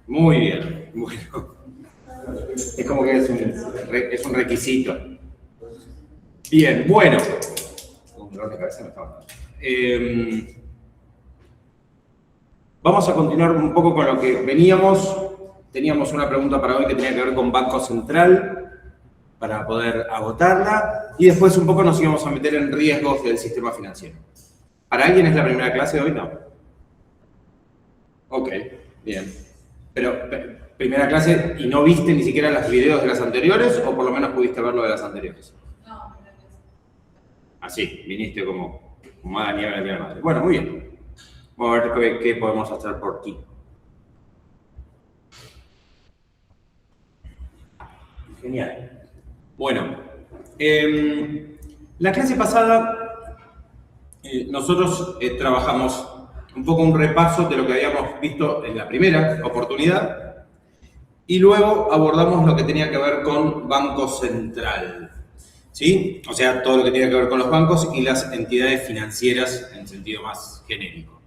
Muy bien. Bueno. Es como que es un requisito. Bien, bueno. Un dolor de cabeza me estaba dando. Vamos a continuar un poco con lo que veníamos. Teníamos una pregunta para hoy que tenía que ver con Banco Central, para poder agotarla. Y después un poco nos íbamos a meter en riesgos del sistema financiero. ¿Para alguien es la primera clase de hoy? No. Ok, bien. Pero, primera clase, ¿y no viste ni siquiera los videos de las anteriores o por lo menos pudiste ver lo de las anteriores? No, primera clase. Así, viniste como a la nieve de la madre. Bueno, muy bien. Vamos a ver qué podemos hacer por ti. Genial. Bueno, la clase pasada nosotros trabajamos un poco un repaso de lo que habíamos visto en la primera oportunidad y luego abordamos lo que tenía que ver con Banco Central, ¿sí? O sea, todo lo que tiene que ver con los bancos y las entidades financieras en sentido más genérico.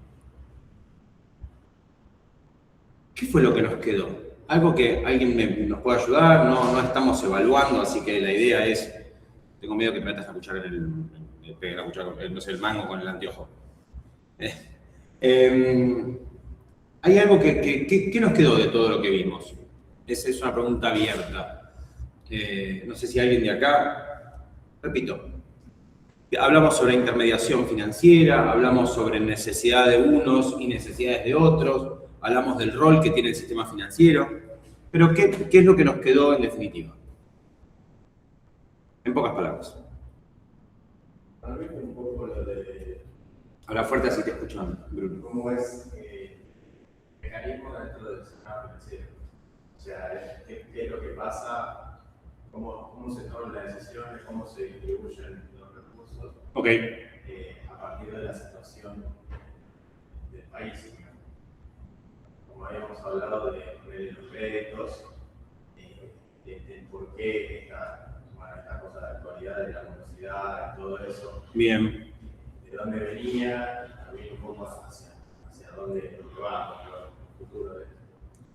¿Qué fue lo que nos quedó? Algo que alguien nos pueda ayudar, no estamos evaluando, así que la idea es, tengo miedo que me metas la cuchara pegue la cuchara, no sé, el mango con el anteojo. Hay algo que nos quedó de todo lo que vimos. Esa es una pregunta abierta. No sé si alguien de acá, repito, hablamos sobre intermediación financiera, hablamos sobre necesidad de unos y necesidades de otros, hablamos del rol que tiene el sistema financiero, pero ¿qué es lo que nos quedó en definitiva? En pocas palabras. Tal vez un poco lo de... Habla fuerte así te escuchan, Bruno. ¿Cómo es el mecanismo dentro del sistema financiero? O sea, ¿qué es lo que pasa? ¿Cómo se toman las decisiones? ¿Cómo se distribuyen los recursos? Ok. A partir de la situación del país. Como habíamos hablado de los créditos, de por qué esta cosa de la actualidad de la morosidad y todo eso. Bien. De dónde venía, también un poco hacia dónde va el futuro de esto.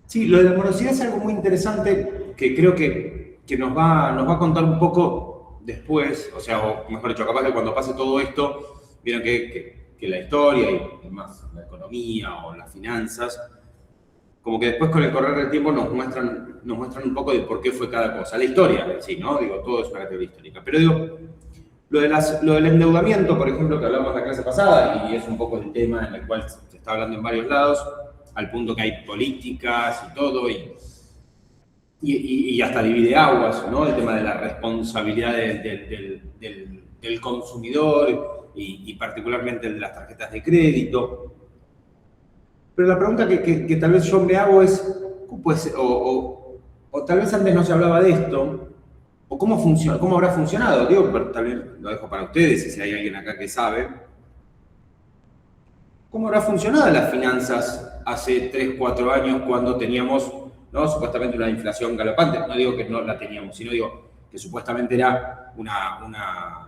Sí, lo de la morosidad es algo muy interesante que creo que nos va a contar un poco después, o sea, o mejor dicho, capaz que cuando pase todo esto, vieron que la historia y más la economía o las finanzas, como que después con el correr del tiempo nos muestran un poco de por qué fue cada cosa. La historia en sí, ¿no? Digo, todo es una teoría histórica. Pero digo, lo del endeudamiento, por ejemplo, que hablamos en la clase pasada, y es un poco el tema en el cual se está hablando en varios lados, al punto que hay políticas y todo, y hasta divide aguas, ¿no? El tema de la responsabilidad del consumidor y particularmente el de las tarjetas de crédito. Pero la pregunta que tal vez yo me hago es, pues, o tal vez antes no se hablaba de esto, o cómo habrá funcionado. Digo, pero tal vez lo dejo para ustedes, y si hay alguien acá que sabe. ¿Cómo habrá funcionado las finanzas hace 3, 4 años cuando teníamos, ¿no? Supuestamente una inflación galopante? No digo que no la teníamos, sino digo que supuestamente era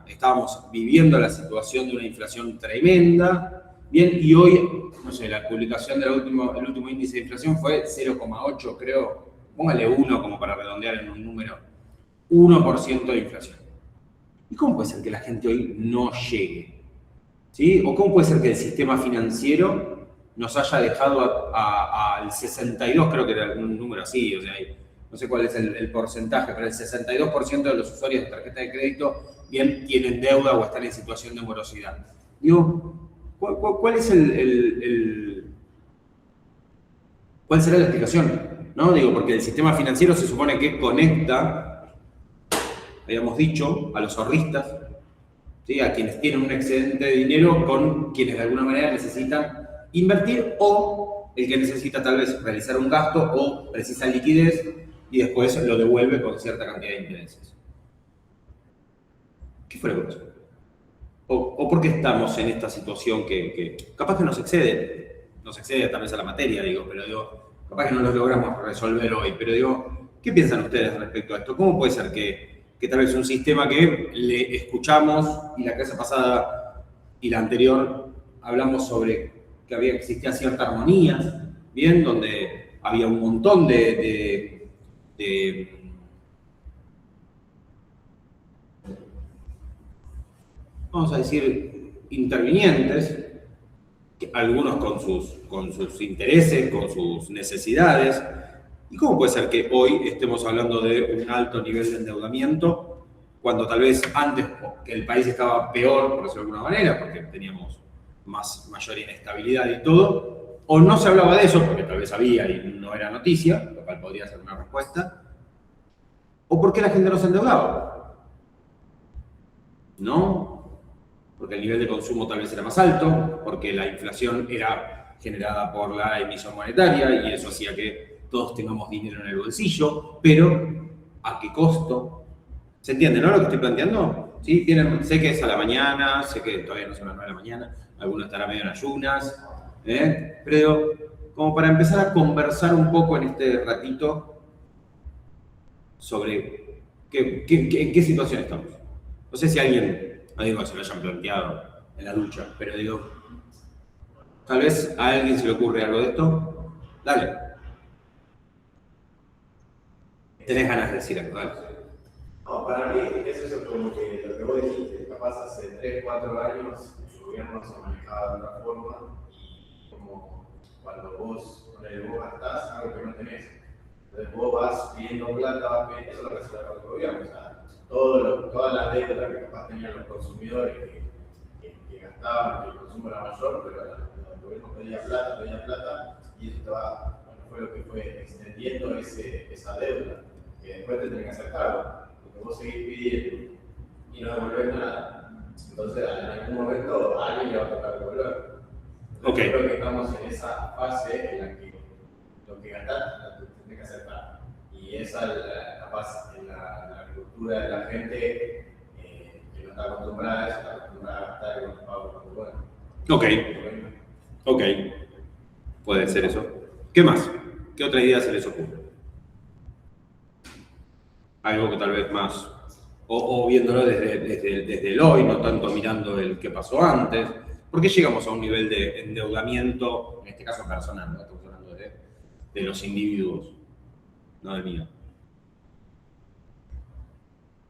estábamos viviendo la situación de una inflación tremenda. Bien, y hoy, no sé, la publicación del el último índice de inflación fue 0,8, creo. Póngale 1 como para redondear en un número. 1% de inflación. ¿Y cómo puede ser que la gente hoy no llegue? ¿Sí? ¿O cómo puede ser que el sistema financiero nos haya dejado al 62, creo que era un número así, o sea, no sé cuál es el porcentaje, pero el 62% de los usuarios de tarjeta de crédito bien tienen deuda o están en situación de morosidad? Digo, ¿cuál es ¿cuál será la explicación? ¿No? Digo, porque el sistema financiero se supone que conecta, habíamos dicho, a los ahorristas, ¿sí? A quienes tienen un excedente de dinero con quienes de alguna manera necesitan invertir o el que necesita tal vez realizar un gasto o precisa liquidez y después lo devuelve con cierta cantidad de intereses. ¿Qué fue lo que pasó? ¿O por qué estamos en esta situación que capaz que nos excede tal vez a la materia, digo, pero digo, capaz que no lo logramos resolver hoy, pero digo, ¿qué piensan ustedes respecto a esto? ¿Cómo puede ser que tal vez un sistema que le escuchamos y la clase pasada y la anterior hablamos sobre que existía cierta armonía, bien, donde había un montón vamos a decir, intervinientes, algunos con sus intereses, con sus necesidades. ¿Y cómo puede ser que hoy estemos hablando de un alto nivel de endeudamiento cuando tal vez antes que el país estaba peor, por decirlo de alguna manera, porque teníamos mayor inestabilidad y todo, o no se hablaba de eso porque tal vez había y no era noticia, lo cual podría ser una respuesta, o porque la gente no se endeudaba? ¿No? Porque el nivel de consumo tal vez era más alto, porque la inflación era generada por la emisión monetaria y eso hacía que todos tengamos dinero en el bolsillo, pero ¿a qué costo? ¿Se entiende, no, lo que estoy planteando? ¿Sí? Sé que es a la mañana, sé que todavía no son las 9 de la mañana, algunos estarán medio en ayunas, pero como para empezar a conversar un poco en este ratito sobre en qué situación estamos. No sé si alguien, no digo que se lo hayan planteado en la ducha, pero digo, tal vez a alguien se le ocurre algo de esto. Dale. ¿Tenés ganas de decir algo? Dale. No, para mí es eso como que lo que vos dijiste, capaz hace 3, 4 años el gobierno se manejaba de otra forma y como cuando vos gastás algo que no tenés, entonces vos vas pidiendo plata, eso es lo que hace el gobierno, o sea, todas las deudas que capaz tenían los consumidores que gastaban, que el consumo era mayor, pero el gobierno pedía plata y eso fue lo que fue extendiendo esa deuda, que después te tenés que hacer cargo. Vos seguís pidiendo y no devolvés nada, entonces en algún momento a alguien le va a tocar devolver. Okay. Creo que estamos en esa fase en la que lo que gastás lo tenés que aceptar. Y esa capaz en la cultura de la gente que no está acostumbrada a eso, está acostumbrada a gastar y no pago cuando bueno. Ok. Puede ser eso. ¿Qué más? ¿Qué otra idea se les ocurre? Algo que tal vez más, o viéndolo desde el hoy, no tanto mirando el que pasó antes. ¿Por qué llegamos a un nivel de endeudamiento, en este caso personal, no estamos hablando de los individuos, no del mío?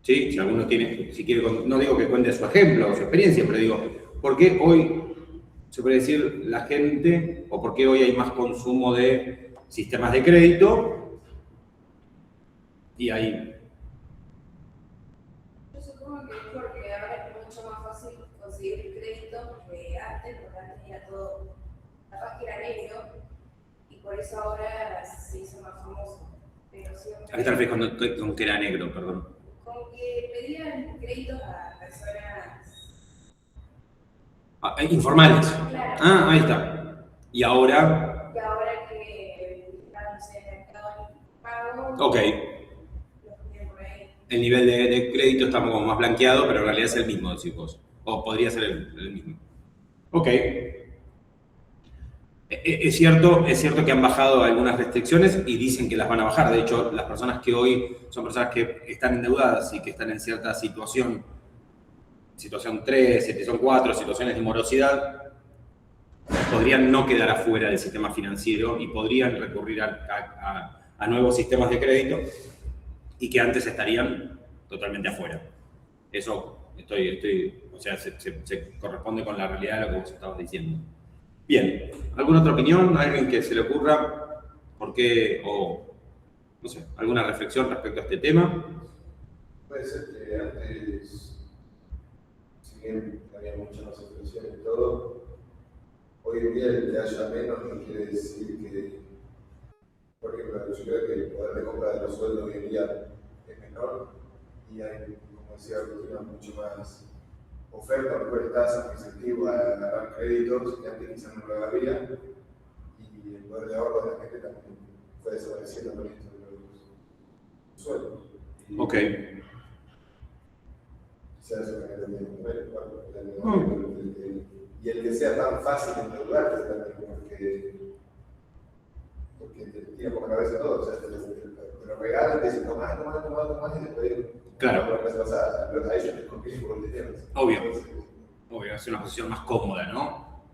¿Sí? Si alguno tiene, si quiere, no digo que cuente su ejemplo o su experiencia, pero digo, ¿por qué hoy se puede decir la gente, o por qué hoy hay más consumo de sistemas de crédito y hay... Porque ahora es mucho más fácil conseguir crédito que antes, porque antes era todo, capaz que era negro, y por eso ahora se hizo más famoso. Pero siempre... ¿A qué te refieres con que era negro, perdón? Con que pedían créditos a personas... Informales. Claro. Ah, ahí está. Y ahora... Y ahora que estamos en el mercado pago... Ok. El nivel de crédito está como más blanqueado, pero en realidad es el mismo, decís vos. O podría ser el mismo. Ok. Es cierto que han bajado algunas restricciones y dicen que las van a bajar. De hecho, las personas que hoy son personas que están endeudadas y que están en cierta situación 3, situación 4, situaciones de morosidad, podrían no quedar afuera del sistema financiero y podrían recurrir a nuevos sistemas de crédito y que antes estarían totalmente afuera. Eso o sea, se corresponde con la realidad de lo que vos estabas diciendo. Bien, ¿alguna otra opinión? ¿Alguien que se le ocurra? ¿Por qué? O, no sé, ¿alguna reflexión respecto a este tema? Puede ser que antes, si bien había mucha más inflación y todo, hoy en día el que haya menos no quiere decir que, por ejemplo, yo creo que el poder de compra de los sueldos hoy en día es menor y hay, como decía Agustina, mucho más oferta, mejores tasas, incentivos a agarrar créditos que antes quizás no lo había, y el poder de ahorro de la gente también fue desapareciendo con esto de los sueldos. Ok. Quizás eso que también y el que sea tan fácil de endeudarte también, porque te tira por la cabeza todo, o sea, te lo regalan, te dicen, tomás, y después... Claro. A ellos les conviene por el dinero. Obvio, es una posición más cómoda, ¿no?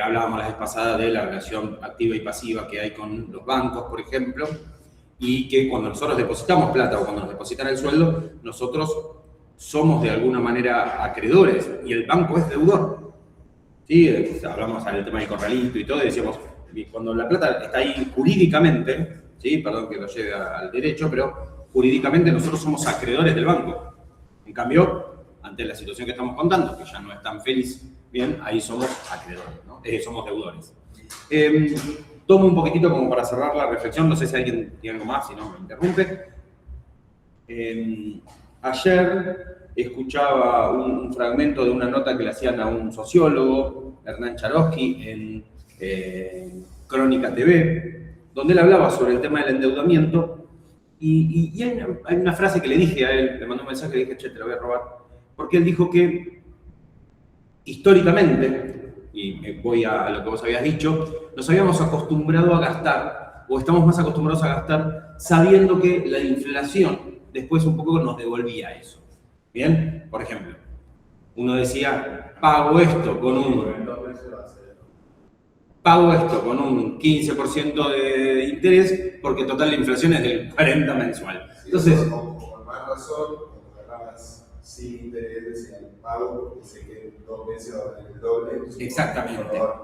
Hablábamos la vez pasada de la relación activa y pasiva que hay con los bancos, por ejemplo, y que cuando nosotros depositamos plata o cuando nos depositan el sueldo, nosotros somos de alguna manera acreedores y el banco es deudor. ¿Sí? Hablamos del tema del corralito y todo, y decíamos, cuando la plata está ahí jurídicamente, ¿sí? Perdón que lo lleve al derecho, pero jurídicamente nosotros somos acreedores del banco. En cambio, ante la situación que estamos contando, que ya no es tan feliz, bien, ahí somos acreedores, ¿no? Somos deudores. Tomo un poquitito como para cerrar la reflexión, no sé si alguien tiene algo más, si no me interrumpe. Ayer escuchaba un fragmento de una nota que le hacían a un sociólogo, Hernán Charosky, en Crónica TV, donde él hablaba sobre el tema del endeudamiento y hay una frase que le dije a él, le mandé un mensaje, le dije, che, te lo voy a robar, porque él dijo que históricamente, y me voy a lo que vos habías dicho, nos habíamos acostumbrado a gastar, o estamos más acostumbrados a gastar, sabiendo que la inflación después un poco nos devolvía eso. ¿Bien? Por ejemplo, uno decía, pago esto con un 15% de interés, porque total la inflación es del 40 mensual. Entonces, con más razón, cuando agarrabas sin interés, decía el pago, porque sé que 2 meses va a valer el doble.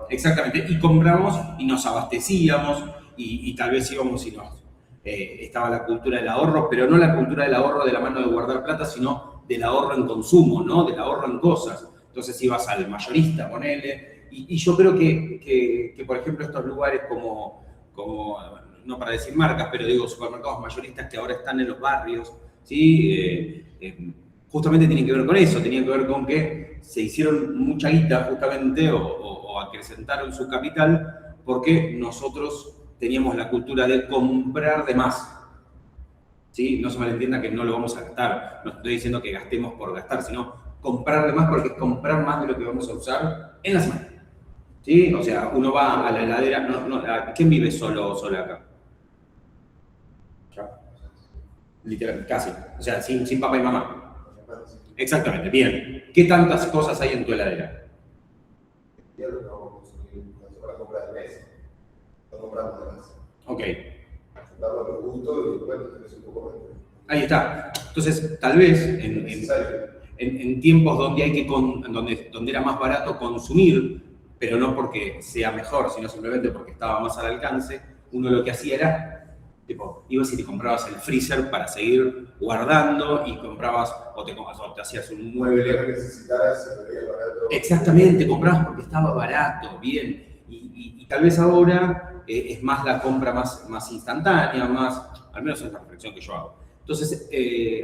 Exactamente. Y compramos y nos abastecíamos y tal vez íbamos y nos... estaba la cultura del ahorro, pero no la cultura del ahorro de la mano de guardar plata, sino del ahorro en consumo, ¿no? Del ahorro en cosas. Entonces ibas al mayorista, ponele. Y yo creo que, por ejemplo, estos lugares como, no para decir marcas, pero digo supermercados mayoristas que ahora están en los barrios, ¿sí? Justamente tienen que ver con eso, tenían que ver con que se hicieron mucha guita justamente o acrecentaron su capital porque nosotros teníamos la cultura de comprar de más. ¿Sí? No se malentienda que no lo vamos a gastar, no estoy diciendo que gastemos por gastar, sino comprar de más porque es comprar más de lo que vamos a usar en la semana. ¿Sí? O sea, uno va a la heladera, ¿quién vive solo o sola acá? ¿Ya? Literal, casi. O sea, sin papá y mamá. Exactamente, bien. ¿Qué tantas cosas hay en tu heladera? Para comprar de mes. No compramos de más. Ok. Compramos los gustos y bueno, tenés un poco más. Ahí está. Entonces, tal vez en tiempos donde hay que donde era más barato consumir, pero no porque sea mejor, sino simplemente porque estaba más al alcance, uno lo que hacía era, tipo, ibas y te comprabas el freezer para seguir guardando y comprabas, o te hacías un mueble. Lo que necesitaras, se veía barato. Exactamente, comprabas porque estaba barato, bien. Y tal vez ahora es más la compra más instantánea, al menos es la reflexión que yo hago. Entonces,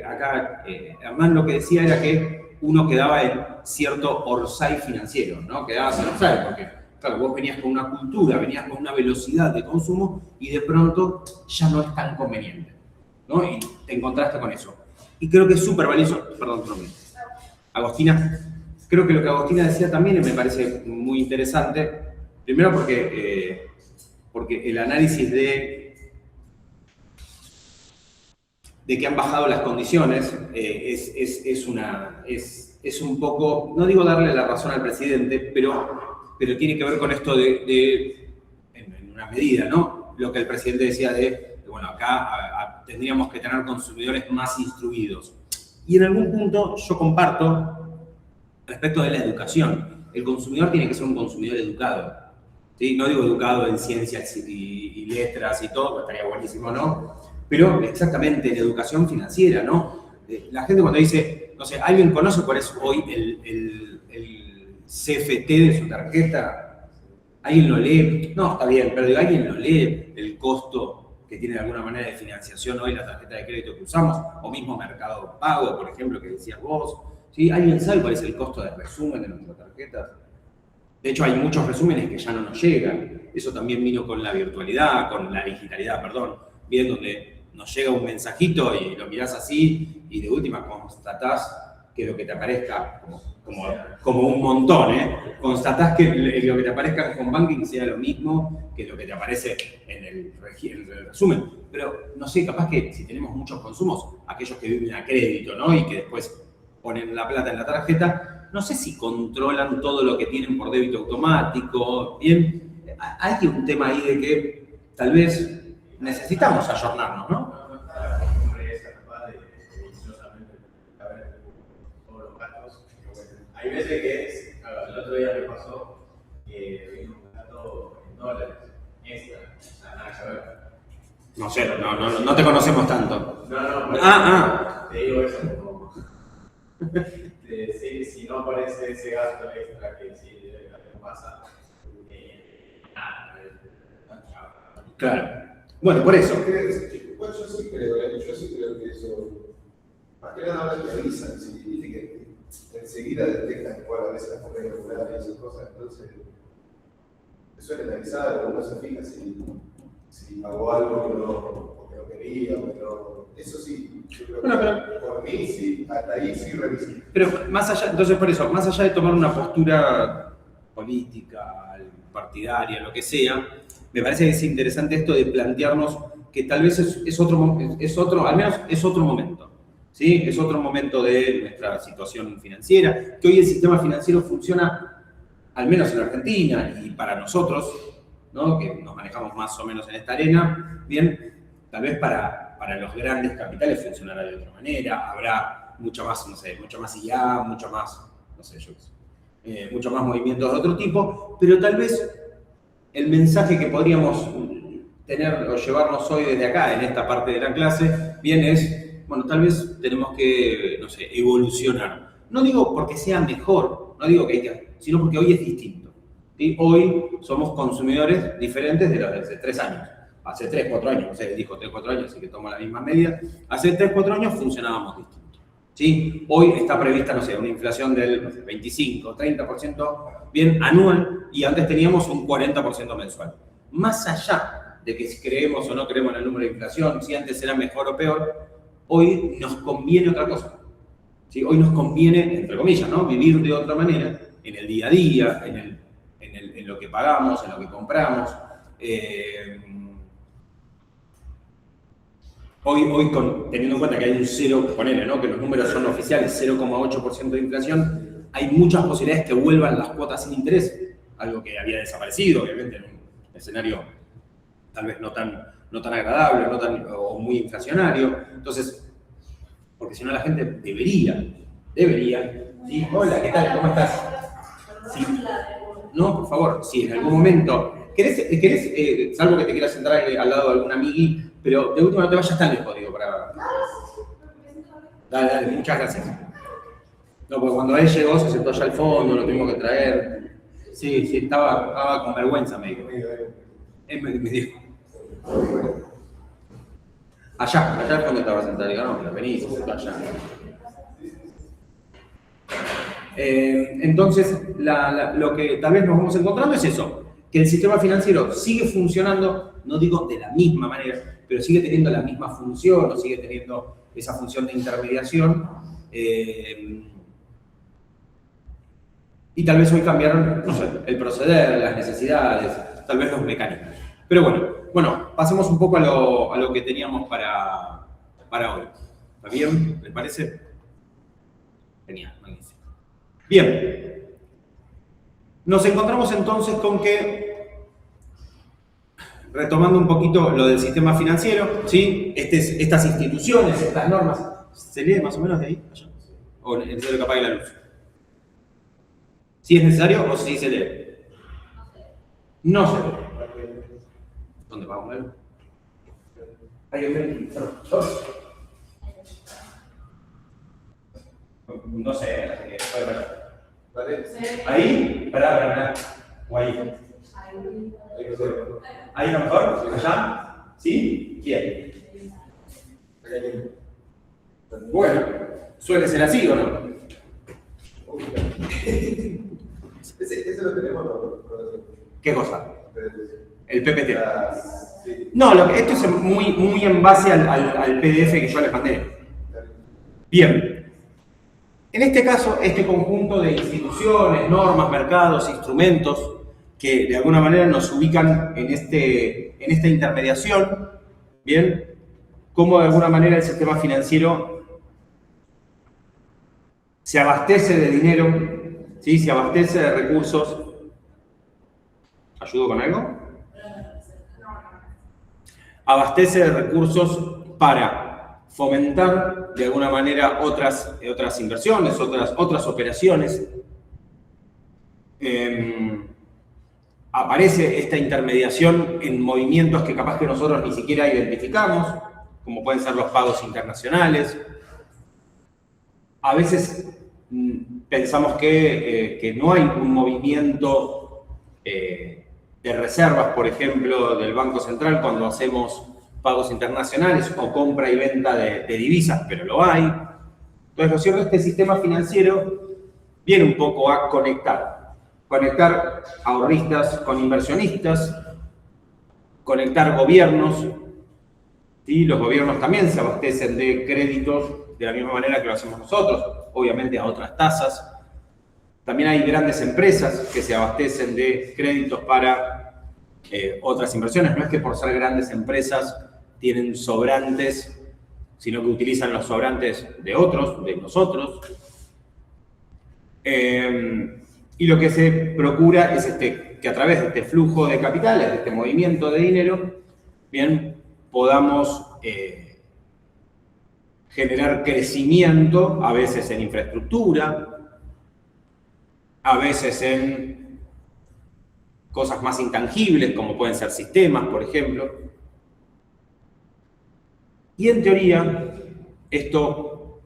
acá Hernán lo que decía era que uno quedaba en cierto orsay financiero, ¿no? Quedabas en orsay porque, claro, vos venías con una cultura, venías con una velocidad de consumo y de pronto ya no es tan conveniente, ¿no? Y te encontraste con eso. Y creo que es súper valioso, perdón, Agostina, creo que lo que Agostina decía también me parece muy interesante, primero porque el análisis de que han bajado las condiciones es un poco, no digo darle la razón al presidente, pero tiene que ver con esto en una medida, ¿no? Lo que el presidente decía bueno, acá tendríamos que tener consumidores más instruidos. Y en algún punto yo comparto respecto de la educación. El consumidor tiene que ser un consumidor educado. ¿Sí? No digo educado en ciencias y letras y todo, estaría buenísimo, ¿no? Pero exactamente en educación financiera, ¿no? La gente cuando dice, no sé, ¿alguien conoce cuál es hoy el CFT de su tarjeta? ¿Alguien lo lee? No, está bien, pero digo, ¿alguien lo lee el costo que tiene de alguna manera de financiación hoy la tarjeta de crédito que usamos? O mismo Mercado Pago, por ejemplo, que decías vos. ¿Sí? ¿Alguien sabe cuál es el costo de resumen de nuestras tarjetas? De hecho, hay muchos resúmenes que ya no nos llegan. Eso también vino con la virtualidad, con la digitalidad, perdón. Bien, donde nos llega un mensajito y lo mirás así y de última constatás que lo que te aparezca, como un montón, constatás que lo que te aparezca en home banking sea lo mismo que lo que te aparece en el resumen. Pero, no sé, capaz que si tenemos muchos consumos, aquellos que viven a crédito, ¿no? Y que después ponen la plata en la tarjeta, no sé si controlan todo lo que tienen por débito automático, bien, hay un tema ahí de que tal vez necesitamos ayornarnos, ¿no? La costumbre esa capaz de minuciosamente saber todos los gastos. Hay veces que, claro, el otro día me pasó que vino un gasto en dólares extra, o sea, nada que ver. No sé, no te conocemos tanto. No, te digo eso como. Si no aparece ese gasto extra que si no pasa, claro. Bueno, por eso. Bueno, yo sí creo que eso, más que nada ahora te avisan, si viste que enseguida detectan cuál a veces las formas irregulares y esas cosas, entonces te suelen avisar, uno se fija si pagó algo que no quería, o que no. Eso sí, yo creo que por mí sí, hasta ahí sí reviso. Pero más allá, entonces por eso, más allá de tomar una postura política, partidaria, lo que sea, me parece que es interesante esto de plantearnos que tal vez es otro, al menos es otro momento, ¿sí? Es otro momento de nuestra situación financiera, que hoy el sistema financiero funciona, al menos en Argentina, y para nosotros, ¿no? Que nos manejamos más o menos en esta arena, bien, tal vez para los grandes capitales funcionará de otra manera, habrá mucho más, no sé, mucho más IA, mucho más, no sé, yo qué sé, mucho más movimientos de otro tipo, pero tal vez el mensaje que podríamos tener o llevarnos hoy desde acá, en esta parte de la clase, bien es, bueno, tal vez tenemos que, no sé, evolucionar. No digo porque sea mejor, no digo que hay que, sino porque hoy es distinto. ¿Sí? Hoy somos consumidores diferentes de los de hace 3 años. Hace 3, 4 años, no sé, dijo 3, 4 años, así que tomo la misma medida. Hace 3, 4 años funcionábamos distinto. ¿Sí? Hoy está prevista, no sé, una inflación del 25, 30% bien anual y antes teníamos un 40% mensual. Más allá de que si creemos o no creemos en el número de inflación, si antes era mejor o peor, hoy nos conviene otra cosa. ¿Sí? Hoy nos conviene, entre comillas, ¿no? Vivir de otra manera, en el día a día, en lo que pagamos, en lo que compramos. Hoy teniendo en cuenta que hay un 0, ponele, ¿no? Que los números son oficiales, 0,8% de inflación, hay muchas posibilidades que vuelvan las cuotas sin interés, algo que había desaparecido, obviamente, en un escenario tal vez no tan agradable, o muy inflacionario. Entonces, porque si no la gente debería, ¿sí? Hola, ¿qué tal? ¿Cómo estás? Sí. No, por favor, si en algún momento, ¿querés salvo que te quieras sentar al lado de algún amigui, pero de última no te vayas tan lejos, digo, para... Dale, muchas gracias. No, porque cuando él llegó se sentó allá al fondo, lo tuvimos que traer. Sí, estaba con vergüenza, me dijo. Él me dijo. Allá al fondo estaba sentado, digo, no, pero vení, se sentó allá. Entonces, lo que tal vez nos vamos encontrando es eso, que el sistema financiero sigue funcionando, no digo de la misma manera, pero sigue teniendo la misma función, o sigue teniendo esa función de intermediación, y tal vez hoy cambiaron, no sé, el proceder, las necesidades, tal vez los mecanismos. Pero bueno, pasemos un poco a lo que teníamos para hoy. ¿Está bien? ¿Les parece? Genial, magnífico. Bien, nos encontramos entonces con que, retomando un poquito lo del sistema financiero, ¿sí? Estas instituciones, estas normas, ¿se lee más o menos de ahí? Allá. ¿O es necesario que apague la luz? ¿Sí es necesario o sí se lee? No se lee. ¿Dónde vamos a ver? Hay un no sé, ¿Vale? ahí, espera. O ahí. ¿Ahí a lo mejor? ¿Allá? ¿Sí? ¿Quién? Bueno, suele ser así, ¿o no? Ese lo tenemos, ¿no? ¿Qué cosa? El PPT. Sí. No, esto es muy en base al PDF que yo les mandé. Bien. En este caso, este conjunto de instituciones, normas, mercados, instrumentos, que de alguna manera nos ubican en esta intermediación, ¿bien? Cómo de alguna manera el sistema financiero se abastece de dinero ¿sí? Se abastece de recursos. ¿Ayudo con algo? Abastece de recursos para fomentar de alguna manera otras inversiones, otras operaciones. Aparece esta intermediación en movimientos que capaz que nosotros ni siquiera identificamos, como pueden ser los pagos internacionales. A veces pensamos que no hay un movimiento de reservas, por ejemplo, del Banco Central cuando hacemos pagos internacionales o compra y venta de divisas, pero lo hay. Entonces, lo cierto es que este sistema financiero viene un poco a conectar ahorristas con inversionistas, conectar gobiernos, ¿sí? Los gobiernos también se abastecen de créditos de la misma manera que lo hacemos nosotros, obviamente a otras tasas. También hay grandes empresas que se abastecen de créditos para otras inversiones. No es que por ser grandes empresas tienen sobrantes, sino que utilizan los sobrantes de otros, de nosotros. Y lo que se procura es que a través de este flujo de capitales, de este movimiento de dinero, bien, podamos generar crecimiento, a veces en infraestructura, a veces en cosas más intangibles, como pueden ser sistemas, por ejemplo. Y en teoría, esto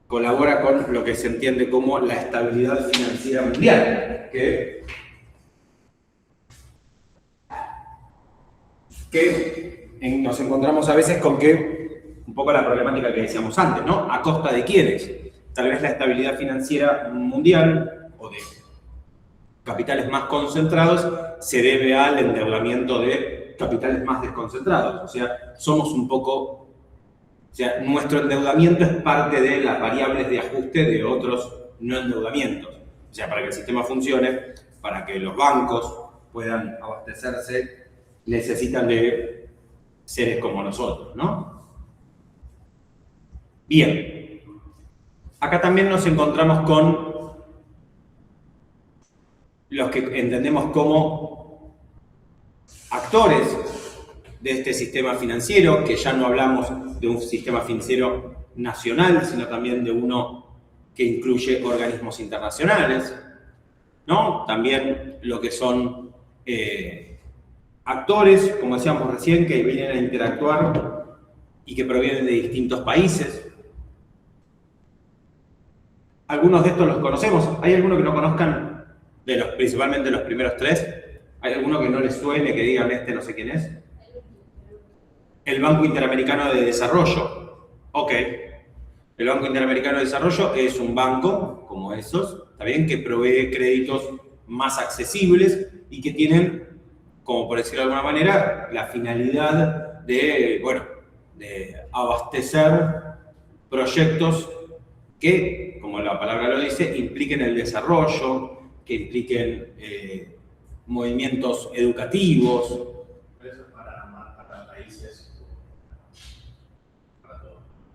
colabora con lo que se entiende como la estabilidad financiera mundial, que nos encontramos a veces con que, un poco la problemática que decíamos antes, ¿no? ¿A costa de quiénes? Tal vez la estabilidad financiera mundial o de capitales más concentrados se debe al endeudamiento de capitales más desconcentrados. O sea, somos un poco... O sea, nuestro endeudamiento es parte de las variables de ajuste de otros no endeudamientos. O sea, para que el sistema funcione, para que los bancos puedan abastecerse, necesitan de seres como nosotros, ¿no? Bien. Acá también nos encontramos con los que entendemos como actores de este sistema financiero, que ya no hablamos de un sistema financiero nacional, sino también de uno que incluye organismos internacionales, ¿no? También lo que son actores, como decíamos recién, que vienen a interactuar y que provienen de distintos países. Algunos de estos los conocemos. ¿Hay alguno que no conozcan, principalmente los primeros tres? ¿Hay alguno que no les suene, que digan no sé quién es? El Banco Interamericano de Desarrollo. Ok. El Banco Interamericano de Desarrollo es un banco, como esos, ¿está bien? Que provee créditos más accesibles y que tienen, como por decirlo de alguna manera, la finalidad de abastecer proyectos que, como la palabra lo dice, impliquen el desarrollo, que impliquen movimientos educativos.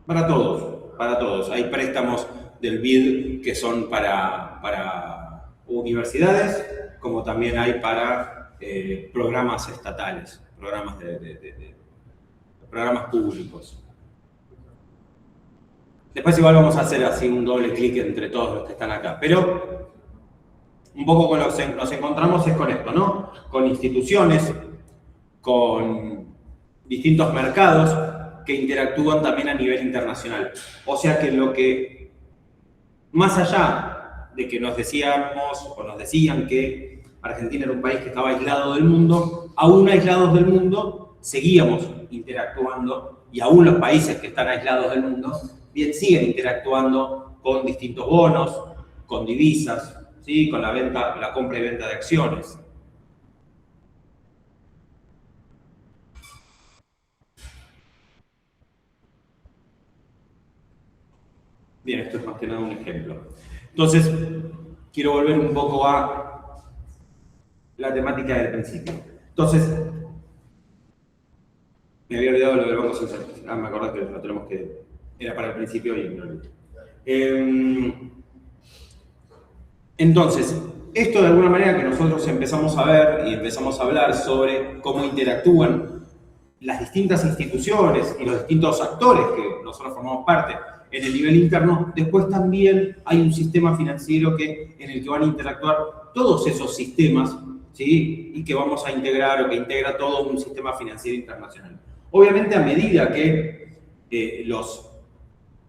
Para todos. Hay préstamos del BID que son para universidades, como también hay para programas estatales, programas públicos. Después igual vamos a hacer así un doble clic entre todos los que están acá, pero un poco con lo que nos encontramos es con esto, ¿no? Con instituciones, con distintos mercados que interactúan también a nivel internacional. O sea que lo que, más allá de que nos decían que Argentina era un país que estaba aislado del mundo, aún aislados del mundo, seguíamos interactuando, y aún los países que están aislados del mundo, bien siguen interactuando con distintos bonos, con divisas, ¿sí? Con la compra y venta de acciones. Bien, esto es más que nada un ejemplo. Entonces, quiero volver un poco a la temática del principio. Entonces, me había olvidado lo del Banco Central. Me acordé que lo tenemos que... Era para el principio y me olvidé. Entonces, esto de alguna manera que nosotros empezamos a ver y empezamos a hablar sobre cómo interactúan las distintas instituciones y los distintos actores que nosotros formamos parte en el nivel interno, después también hay un sistema financiero en el que van a interactuar todos esos sistemas, ¿sí? Y que vamos a integrar o que integra todo un sistema financiero internacional. Obviamente, a medida que los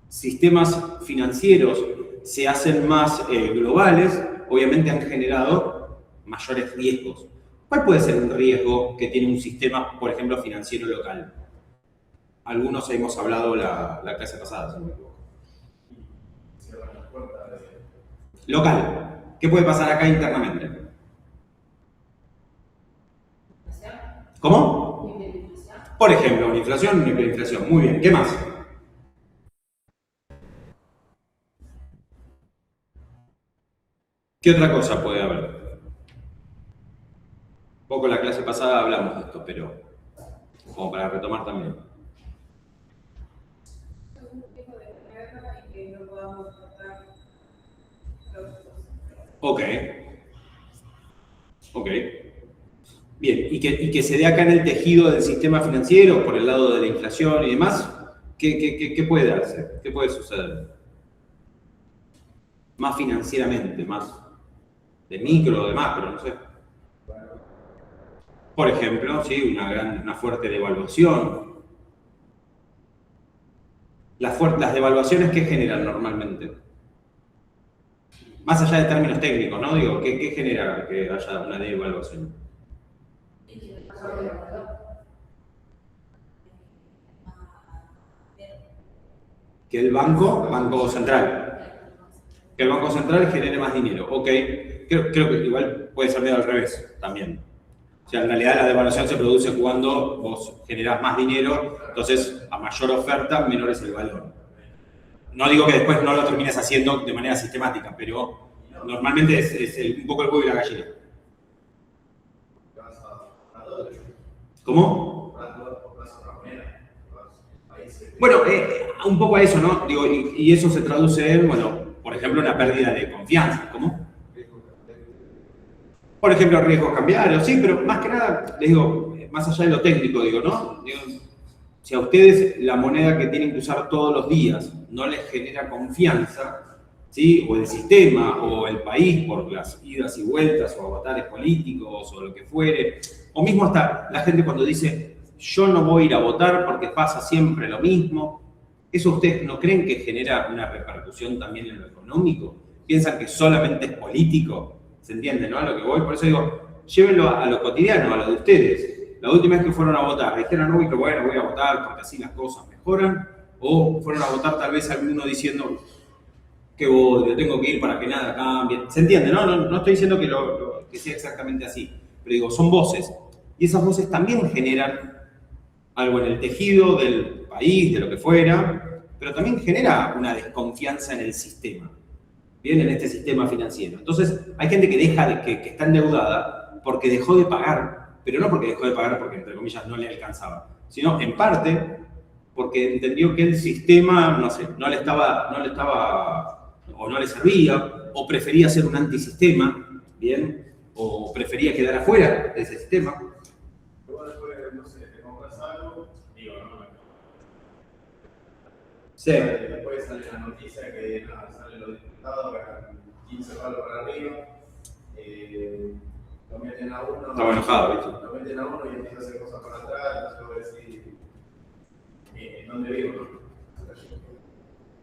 sistemas financieros se hacen más globales, obviamente han generado mayores riesgos. ¿Cuál puede ser un riesgo que tiene un sistema, por ejemplo, financiero local? Algunos hemos hablado la clase pasada, si no me equivoco. Local. ¿Qué puede pasar acá internamente? ¿Cómo? Por ejemplo, una inflación, una hiperinflación. Muy bien. ¿Qué más? ¿Qué otra cosa puede haber? Un poco la clase pasada hablamos de esto, pero como para retomar también. Ok. Ok. Bien, y que se dé acá en el tejido del sistema financiero, por el lado de la inflación y demás, ¿qué puede darse? ¿Qué puede suceder? Más financieramente, más de micro o de macro, no sé. Por ejemplo, sí, una fuerte devaluación. Las devaluaciones que generan normalmente. Más allá de términos técnicos, ¿no? Digo, ¿qué genera que haya una devaluación? Que el Banco Central. Que el Banco Central genere más dinero. Ok, creo que igual puede ser medio al revés también. O sea, en realidad la devaluación se produce cuando vos generás más dinero, entonces a mayor oferta, menor es el valor. No digo que después no lo termines haciendo de manera sistemática, pero normalmente es un poco el huevo y la gallina. ¿Cómo? Bueno, un poco a eso, ¿no? Digo, y eso se traduce en, bueno, por ejemplo, una pérdida de confianza. ¿Cómo? Por ejemplo, riesgos cambiarios, sí, pero más que nada, les digo, más allá de lo técnico, digo, ¿no? Digo, si a ustedes la moneda que tienen que usar todos los días no les genera confianza, ¿sí? O el sistema, o el país por las idas y vueltas, o avatares políticos, o lo que fuere, o mismo hasta la gente cuando dice, yo no voy a ir a votar porque pasa siempre lo mismo, ¿eso ustedes no creen que genera una repercusión también en lo económico? ¿Piensan que solamente es político? ¿Se entiende, no? A lo que voy, por eso digo, llévenlo a lo cotidiano, a lo de ustedes. La última vez que fueron a votar, dijeron, uy, que bueno, voy a votar porque así las cosas mejoran, o fueron a votar tal vez alguno diciendo que odio, tengo que ir para que nada cambie. ¿Se entiende, no? No estoy diciendo que sea exactamente así, pero digo, son voces, y esas voces también generan algo en el tejido del país, de lo que fuera, pero también genera una desconfianza en el sistema. Bien, en este sistema financiero. Entonces, hay gente que que está endeudada porque dejó de pagar, pero no porque dejó de pagar porque, entre comillas, no le alcanzaba, sino en parte porque entendió que el sistema, no sé, no le estaba, o no le servía, o prefería ser un antisistema, ¿bien? O prefería quedar afuera de ese sistema. Luego después, no sé, te compras algo, digo, no. Sí. Después sale la noticia que salen los diputados, ganan 15 palos para arriba, lo meten a uno. Estaba enojado, ¿viste? Lo meten a uno y empieza a hacer cosas para atrás, entonces voy a decir, ¿dónde vivo?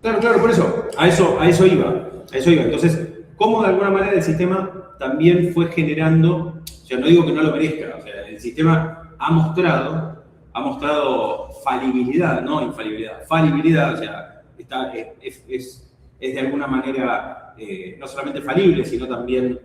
Claro, por eso. A eso iba. Entonces, ¿cómo de alguna manera el sistema también fue generando, o sea, no digo que no lo merezca, o sea, el sistema ha mostrado falibilidad, no infalibilidad, falibilidad, o sea, es de alguna manera no solamente falible, sino también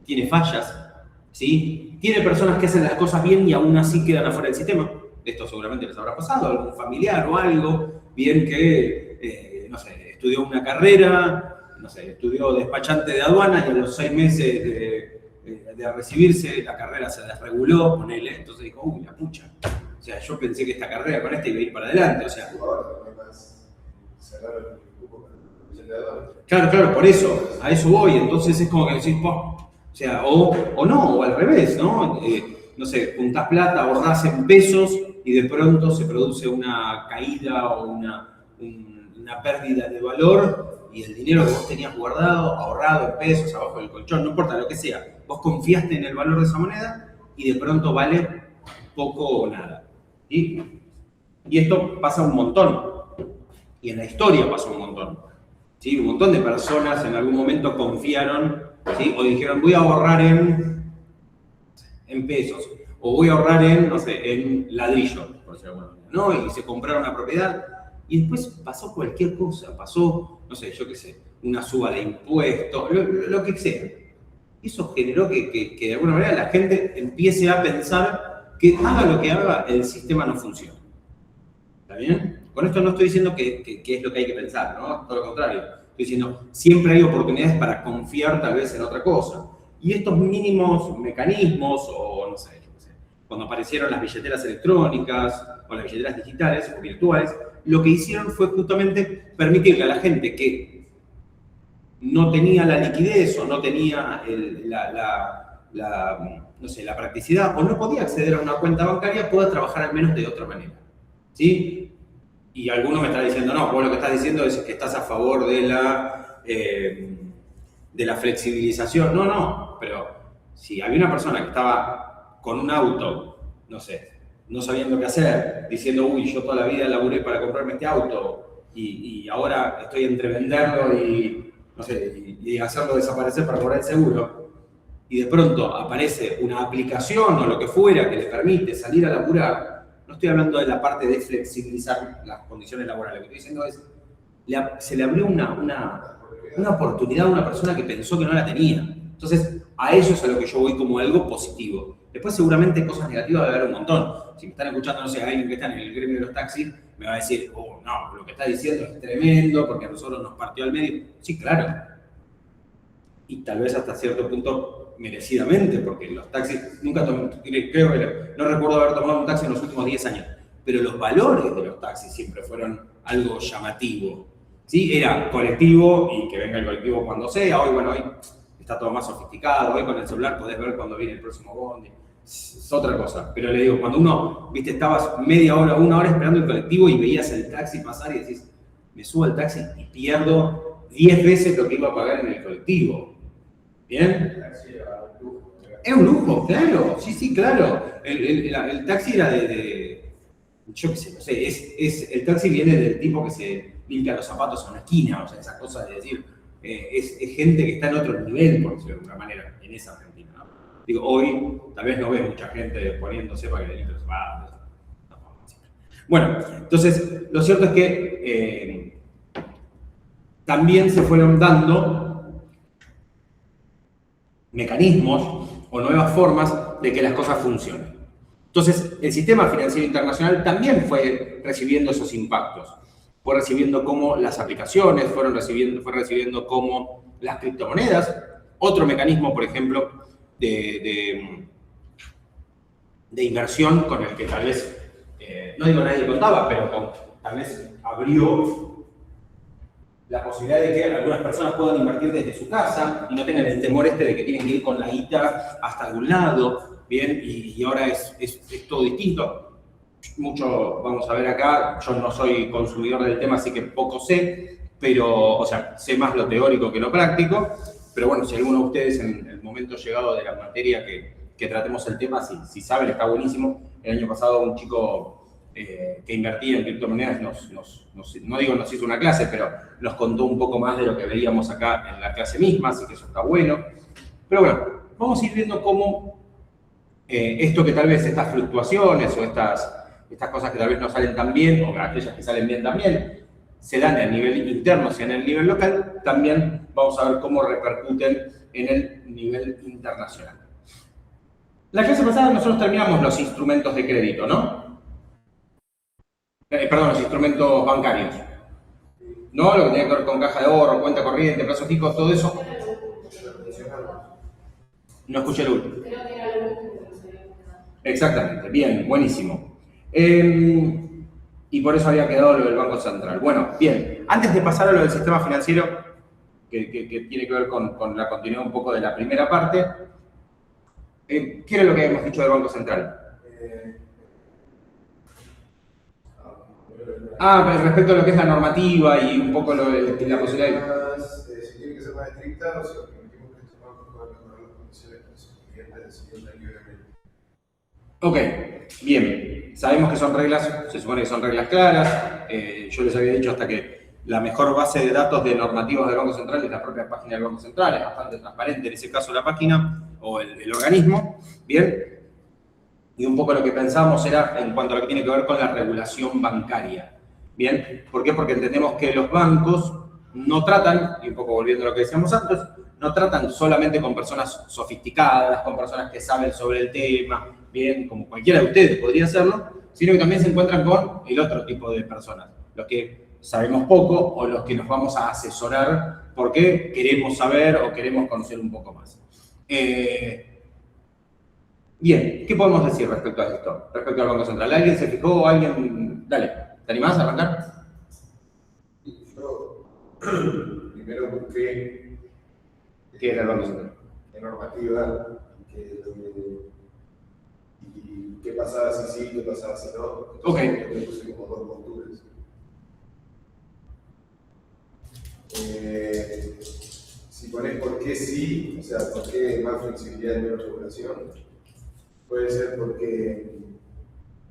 tiene fallas, ¿sí? Tiene personas que hacen las cosas bien y aún así quedan afuera del sistema. Esto seguramente les habrá pasado, algún familiar o algo, bien que, no sé, estudió una carrera, no sé, estudió despachante de aduanas y a los 6 meses de recibirse la carrera se desreguló, ponele, entonces dijo, uy, la pucha. O sea, yo pensé que esta carrera con esta iba a ir para adelante, o sea. Claro, por eso, a eso voy. Entonces es como que decís, o sea, o no, o al revés, ¿no? No sé, juntás plata, ahorrás en pesos y de pronto se produce una caída o una pérdida de valor y el dinero que vos tenías guardado, ahorrado en pesos, abajo del colchón, no importa lo que sea, vos confiaste en el valor de esa moneda y de pronto vale poco o nada. Y esto pasa un montón. Y en la historia pasa un montón. ¿Sí? Un montón de personas en algún momento confiaron, ¿sí? O dijeron, voy a ahorrar en pesos, o voy a ahorrar en, no sé, en ladrillo, por decirlo de alguna manera, ¿no? Y se compraron una propiedad, y después pasó cualquier cosa, pasó, no sé, yo qué sé, una suba de impuestos, lo que sea. Eso generó que de alguna manera la gente empiece a pensar que haga lo que haga, el sistema no funciona. ¿Está bien? Con esto no estoy diciendo que es lo que hay que pensar, ¿no? Todo lo contrario. Estoy diciendo, siempre hay oportunidades para confiar tal vez en otra cosa. Y estos mínimos mecanismos, o no sé, cuando aparecieron las billeteras electrónicas o las billeteras digitales o virtuales, lo que hicieron fue justamente permitirle a la gente que no tenía la liquidez o no tenía no sé, la practicidad o no podía acceder a una cuenta bancaria, pueda trabajar al menos de otra manera. ¿Sí? Y alguno me está diciendo, no, vos lo que estás diciendo es que estás a favor de la flexibilización. No, pero si había una persona que estaba con un auto, no sé, no sabiendo qué hacer, diciendo, uy, yo toda la vida laburé para comprarme este auto y ahora estoy entre venderlo y, no sé, y hacerlo desaparecer para cobrar el seguro, y de pronto aparece una aplicación o lo que fuera que le permite salir a laburar. No estoy hablando de la parte de flexibilizar las condiciones laborales. Lo que estoy diciendo es, se le abrió una oportunidad a una persona que pensó que no la tenía. Entonces, a eso es a lo que yo voy como algo positivo. Después seguramente cosas negativas va a haber un montón. Si me están escuchando, no sé, alguien que está en el gremio de los taxis, me va a decir, oh, no, lo que está diciendo es tremendo porque a nosotros nos partió al medio. Sí, claro. Y tal vez hasta cierto punto merecidamente, porque los taxis, nunca tomé, creo que no recuerdo haber tomado un taxi en los últimos 10 años, pero los valores de los taxis siempre fueron algo llamativo. ¿Sí? Era colectivo y que venga el colectivo cuando sea. Hoy, bueno, hoy está todo más sofisticado, hoy con el celular podés ver cuando viene el próximo bondi. Es otra cosa, pero le digo, cuando uno, viste, estabas media hora, una hora esperando el colectivo y veías el taxi pasar y decís, me subo al taxi y pierdo 10 veces lo que iba a pagar en el colectivo. ¿Bien? Es un lujo, claro, sí, claro. El taxi era yo qué sé, no sé, el taxi viene del tipo que se limpia los zapatos en una esquina, o sea, esas cosas de decir, es gente que está en otro nivel, por decirlo de alguna manera, en esa Argentina, ¿no? Digo, hoy tal vez no ves mucha gente poniéndose para que le limpie los zapatos. Bueno, entonces, lo cierto es que también se fueron dando mecanismos o nuevas formas de que las cosas funcionen. Entonces, el sistema financiero internacional también fue recibiendo esos impactos. Fue recibiendo como las aplicaciones, fue recibiendo como las criptomonedas. Otro mecanismo, por ejemplo, de inversión con el que tal vez, no digo nadie contaba, pero tal vez abrió la posibilidad de que algunas personas puedan invertir desde su casa y no tengan el temor de que tienen que ir con la guita hasta algún lado, ¿bien? Y ahora es todo distinto. Mucho vamos a ver acá, yo no soy consumidor del tema, así que poco sé, pero, o sea, sé más lo teórico que lo práctico, pero bueno, si alguno de ustedes en el momento llegado de la materia que tratemos el tema, si saben, está buenísimo. El año pasado un chico que invertía en criptomonedas no digo nos hizo una clase, pero nos contó un poco más de lo que veíamos acá en la clase misma, así que eso está bueno. Pero bueno, vamos a ir viendo cómo esto que tal vez estas fluctuaciones o estas cosas que tal vez no salen tan bien, o aquellas que salen bien también, se dan a nivel interno, sea en el nivel local, también vamos a ver cómo repercuten en el nivel internacional. La clase pasada nosotros terminamos los instrumentos de crédito, ¿no? Perdón, los instrumentos bancarios. ¿No? Lo que tiene que ver con caja de ahorro, cuenta corriente, plazos fijos, todo eso. No escuché el último. Exactamente, bien, buenísimo. y por eso había quedado lo del Banco Central. Bueno, bien, antes de pasar a lo del sistema financiero, que tiene que ver con la continuidad un poco de la primera parte, ¿qué era lo que habíamos dicho del Banco Central? Pero respecto a lo que es la normativa y un poco la posibilidad de... Si tiene que ser más estricta, o sea, permitimos que estos bancos puedan mejorar las condiciones de sus clientes libremente. Ok, bien. Sabemos que son reglas, se supone que son reglas claras. Yo les había dicho hasta que la mejor base de datos de normativas del Banco Central es la propia página del Banco Central, es bastante transparente en ese caso la página o el organismo. Bien. Y un poco lo que pensábamos era en cuanto a lo que tiene que ver con la regulación bancaria. Bien, ¿por qué? Porque entendemos que los bancos no tratan, y un poco volviendo a lo que decíamos antes, no tratan solamente con personas sofisticadas, con personas que saben sobre el tema, bien, como cualquiera de ustedes podría hacerlo, sino que también se encuentran con el otro tipo de personas, los que sabemos poco o los que nos vamos a asesorar porque queremos saber o queremos conocer un poco más. Bien, ¿qué podemos decir respecto a esto? Respecto al Banco Central. ¿Alguien se fijó? ¿Alguien? Dale, ¿te animás a arrancar? Yo primero busqué ¿Qué era el Banco Central? qué normativa y qué pasaba si sí, qué pasaba si no. Ok. Entonces, me puse como dos posturas. Si pones por qué sí, o sea, por qué más flexibilidad y menos regulación, puede ser porque,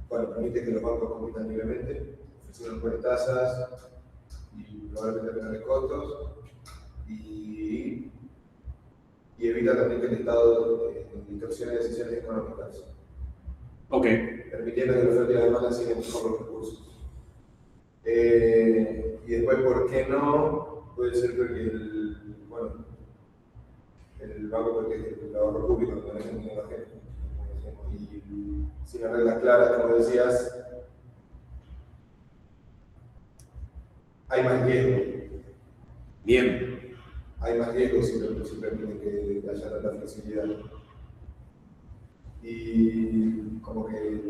bueno, permite que los bancos compitan libremente, ofreciendo mejores tasas y probablemente menores costos, y evita también que el Estado distorsione decisiones económicas. Ok. Permitiendo que la oferta y la demanda sigan mejor los recursos. Y después, ¿por qué no? Puede ser porque el banco protege el ahorro público, no maneja dinero de la gente. Y sin las reglas claras, como decías, hay más riesgo. Bien. Hay más riesgo si permiten que haya tanta flexibilidad. Y como que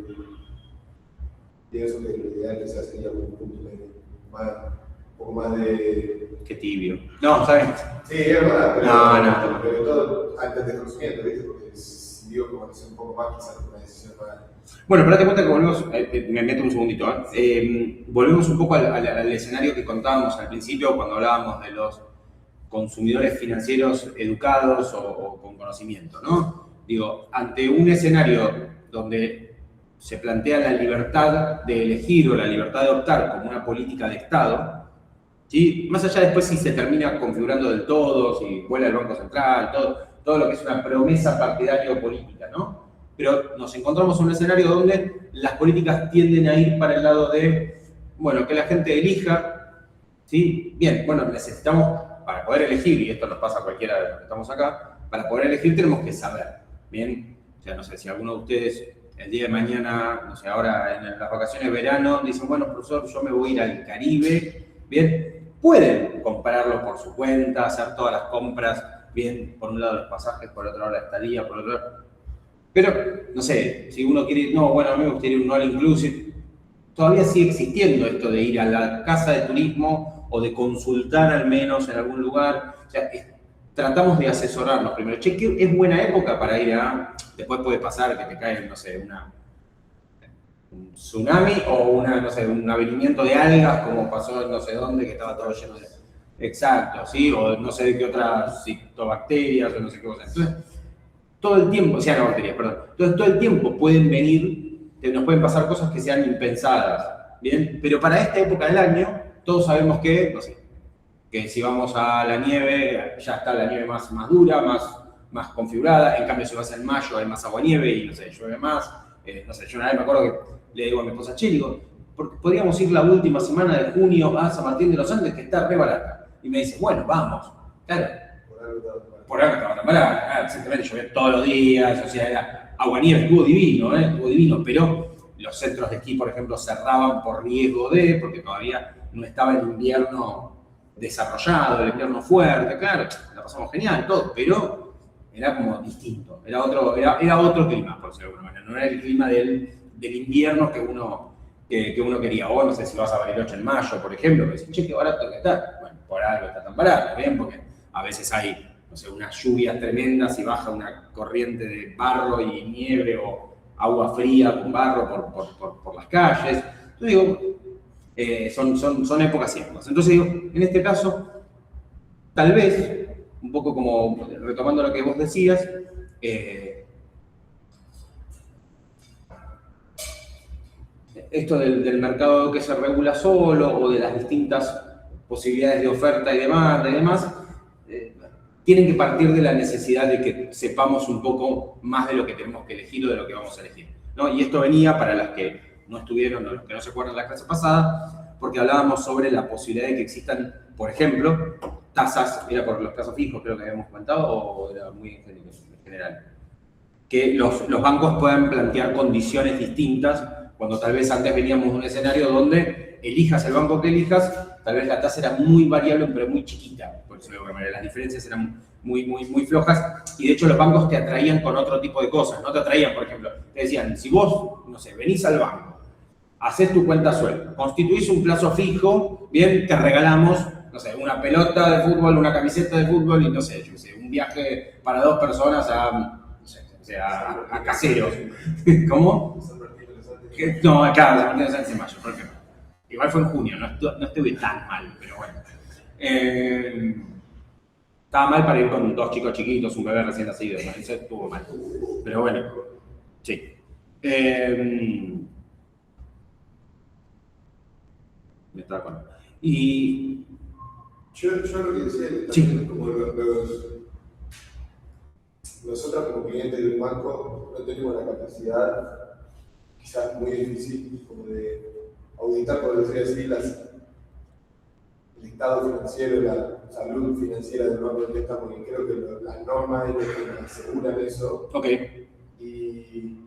pienso que lo ideal que se hace un punto un poco más de... Qué tibio. No, ¿sabes? Sí, es verdad, No. pero todo antes del conocimiento, ¿viste? Porque si digo que conocer un poco más, quizás una decisión más... Bueno, pero date cuenta que volvemos, me meto un segundito, volvemos un poco al escenario que contábamos al principio cuando hablábamos de los consumidores financieros educados o con conocimiento, ¿no? Digo, ante un escenario donde se plantea la libertad de elegir o la libertad de optar como una política de Estado, ¿sí? Más allá después si se termina configurando del todo, si vuela el Banco Central, todo lo que es una promesa partidaria o política, ¿no? Pero nos encontramos en un escenario donde las políticas tienden a ir para el lado de, bueno, que la gente elija, ¿sí? Bien, bueno, necesitamos, para poder elegir, y esto nos pasa a cualquiera de los que estamos acá, para poder elegir tenemos que saber, ¿bien? O sea, no sé, si alguno de ustedes el día de mañana, no sé, ahora en las vacaciones de verano, dicen, bueno, profesor, yo me voy a ir al Caribe, ¿bien? Pueden comprarlo por su cuenta, hacer todas las compras, bien, por un lado los pasajes, por otro lado la estadía, por otro lado... Pero, no sé, si uno quiere ir, no, bueno, a mí me gustaría ir un all inclusive, todavía sigue existiendo esto de ir a la casa de turismo o de consultar al menos en algún lugar. O sea, tratamos de asesorarnos primero. Che, ¿qué es buena época para ir a...? Después puede pasar que te cae, no sé, un tsunami o no sé, un avenimiento de algas como pasó en no sé dónde, que estaba todo lleno de... Exacto, ¿sí? O no sé de qué otras citobacterias o no sé qué cosas. Entonces, todo el tiempo, cianobacterias, perdón. Entonces, todo el tiempo pueden venir, nos pueden pasar cosas que sean impensadas, ¿bien? Pero para esta época del año, todos sabemos que, no sé, que si vamos a la nieve, ya está la nieve más dura, más configurada. En cambio, si vas en mayo, hay más agua-nieve y, no sé, llueve más. No sé, yo una vez me acuerdo que le digo a mi esposa, che, digo, podríamos ir la última semana de junio a San Martín de los Andes, que está re barata. Y me dice, bueno, vamos. Claro. Por algo estaba tan barata. Exactamente, llovía todos los días, o sea, era agua-nieve, estuvo divino, pero los centros de esquí, por ejemplo, cerraban por riesgo porque todavía no estaba el invierno desarrollado, el invierno fuerte, claro, la pasamos genial, todo, pero era como distinto, era otro clima, por decirlo de alguna manera, no era el clima del invierno que uno que uno quería. O no sé si vas a Bariloche en mayo, por ejemplo, que dicen, che, qué barato que está. Bueno, por algo está tan barato, ¿bien? Porque a veces hay, no sé, unas lluvias tremendas y baja una corriente de barro y nieve o agua fría con barro por las calles. Yo digo, son épocas y épocas. Entonces digo, en este caso, tal vez, un poco como retomando lo que vos decías, esto del mercado que se regula solo o de las distintas posibilidades de oferta y demás, tienen que partir de la necesidad de que sepamos un poco más de lo que tenemos que elegir o de lo que vamos a elegir, ¿no? Y esto venía para las que no estuvieron o los que no se acuerdan de la clase pasada, porque hablábamos sobre la posibilidad de que existan, por ejemplo, tasas, era por los plazos fijos, creo que habíamos comentado, o era muy en general, que los bancos puedan plantear condiciones distintas cuando tal vez antes veníamos de un escenario donde elijas el banco que elijas, tal vez la tasa era muy variable, pero muy chiquita, por decirlo de alguna manera. Las diferencias eran muy flojas y de hecho los bancos te atraían con otro tipo de cosas. No te atraían, por ejemplo, te decían, si vos, no sé, venís al banco, haces tu cuenta sueldo, constituís un plazo fijo, bien, te regalamos, no sé, una pelota de fútbol, una camiseta de fútbol y no sé, yo sé, un viaje para 2 personas a, no sé, o sea, a Caseros. ¿Cómo? No, claro, San Martín de Sáenz en mayo, por ejemplo. Igual fue en junio, no estuve tan mal, pero bueno. Estaba mal para ir con 2 chicos chiquitos, un bebé recién nacido, ¿no? Eso estuvo mal. Pero bueno, sí. Me estaba con... Y... Yo lo que decía es que sí. como nosotros como clientes de un banco no tenemos la capacidad, quizás muy difícil, como de auditar, por decir así, el estado financiero, la salud financiera del banco en el que estamos, y creo que las normas es lo que nos aseguran eso. Ok. Y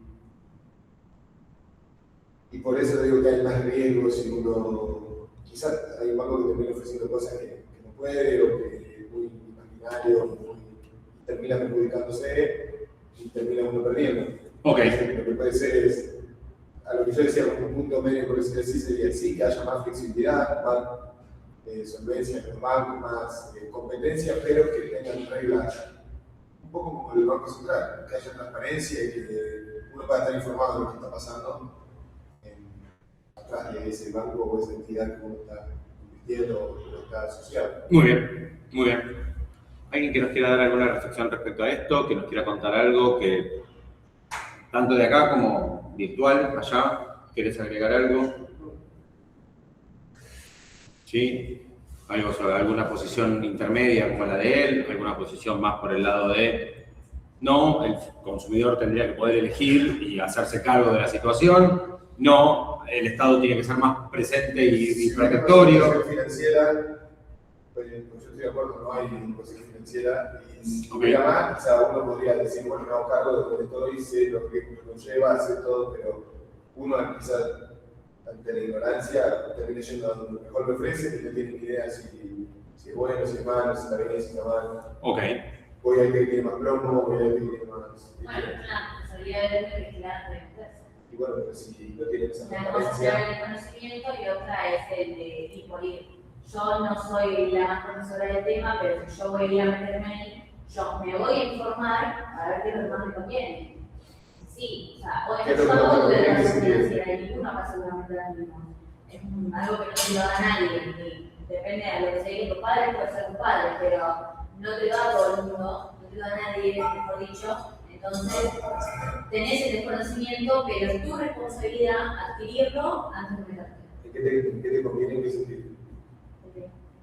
por eso digo que hay más riesgos si uno, quizás hay un banco que termina ofreciendo cosas que no puede, o que es muy imaginario, termina perjudicándose y termina uno perdiendo. Ok. Lo que puede ser es, a lo que yo decía, un punto medio, por decir así, sería sí, que haya más flexibilidad, más solvencia en los bancos, más competencia, pero que tengan reglas, un poco como el Banco Central, que haya transparencia y que uno pueda estar informado de lo que está pasando atrás de ese banco o esa entidad que uno está invirtiendo o está asociado. Muy bien, muy bien. ¿Alguien que nos quiera dar alguna reflexión respecto a esto, que nos quiera contar algo, que tanto de acá como virtual, allá, ¿querés agregar algo? ¿Sí? ¿Algo sobre alguna posición intermedia como la de él? ¿Alguna posición más por el lado de no, el consumidor tendría que poder elegir y hacerse cargo de la situación? No, el Estado tiene que ser más presente y protectorio. La financiera, pues yo estoy de acuerdo, no hay posición financiera. Y si hubiera más, quizá uno podría decir, bueno, me hago cargo de lo que todo hice, lo que conlleva, hacer todo, pero uno quizás ante la ignorancia termina yendo a donde mejor me ofrece, que no tiene ni idea si es bueno, si es malo, si está bien, si está mal. Ok. Voy a ir que tiene más plomo, voy a ir que tiene más. Bueno, la responsabilidad de vigilar la empresa. Y bueno, pero si no tiene esa Una cosa es transparencia. el conocimiento y otra es el de ir por ir. Yo no soy la más profesora del tema, pero si yo voy a ir a meterme ahí, yo me voy a informar a ver qué es lo que más me conviene. Sí, o sea, obviamente yo tampoco tuve educación financiera y ninguno va seguramente la misma. Es algo que no te lo da nadie, y depende de lo que se diga tu padre, puede ser tu padre, pero no te lo da todo el mundo, no te lo da nadie, mejor dicho. Entonces, tenés el desconocimiento, pero es tu responsabilidad adquirirlo antes de meterte. ¿En qué te conviene? ¿En qué sentido?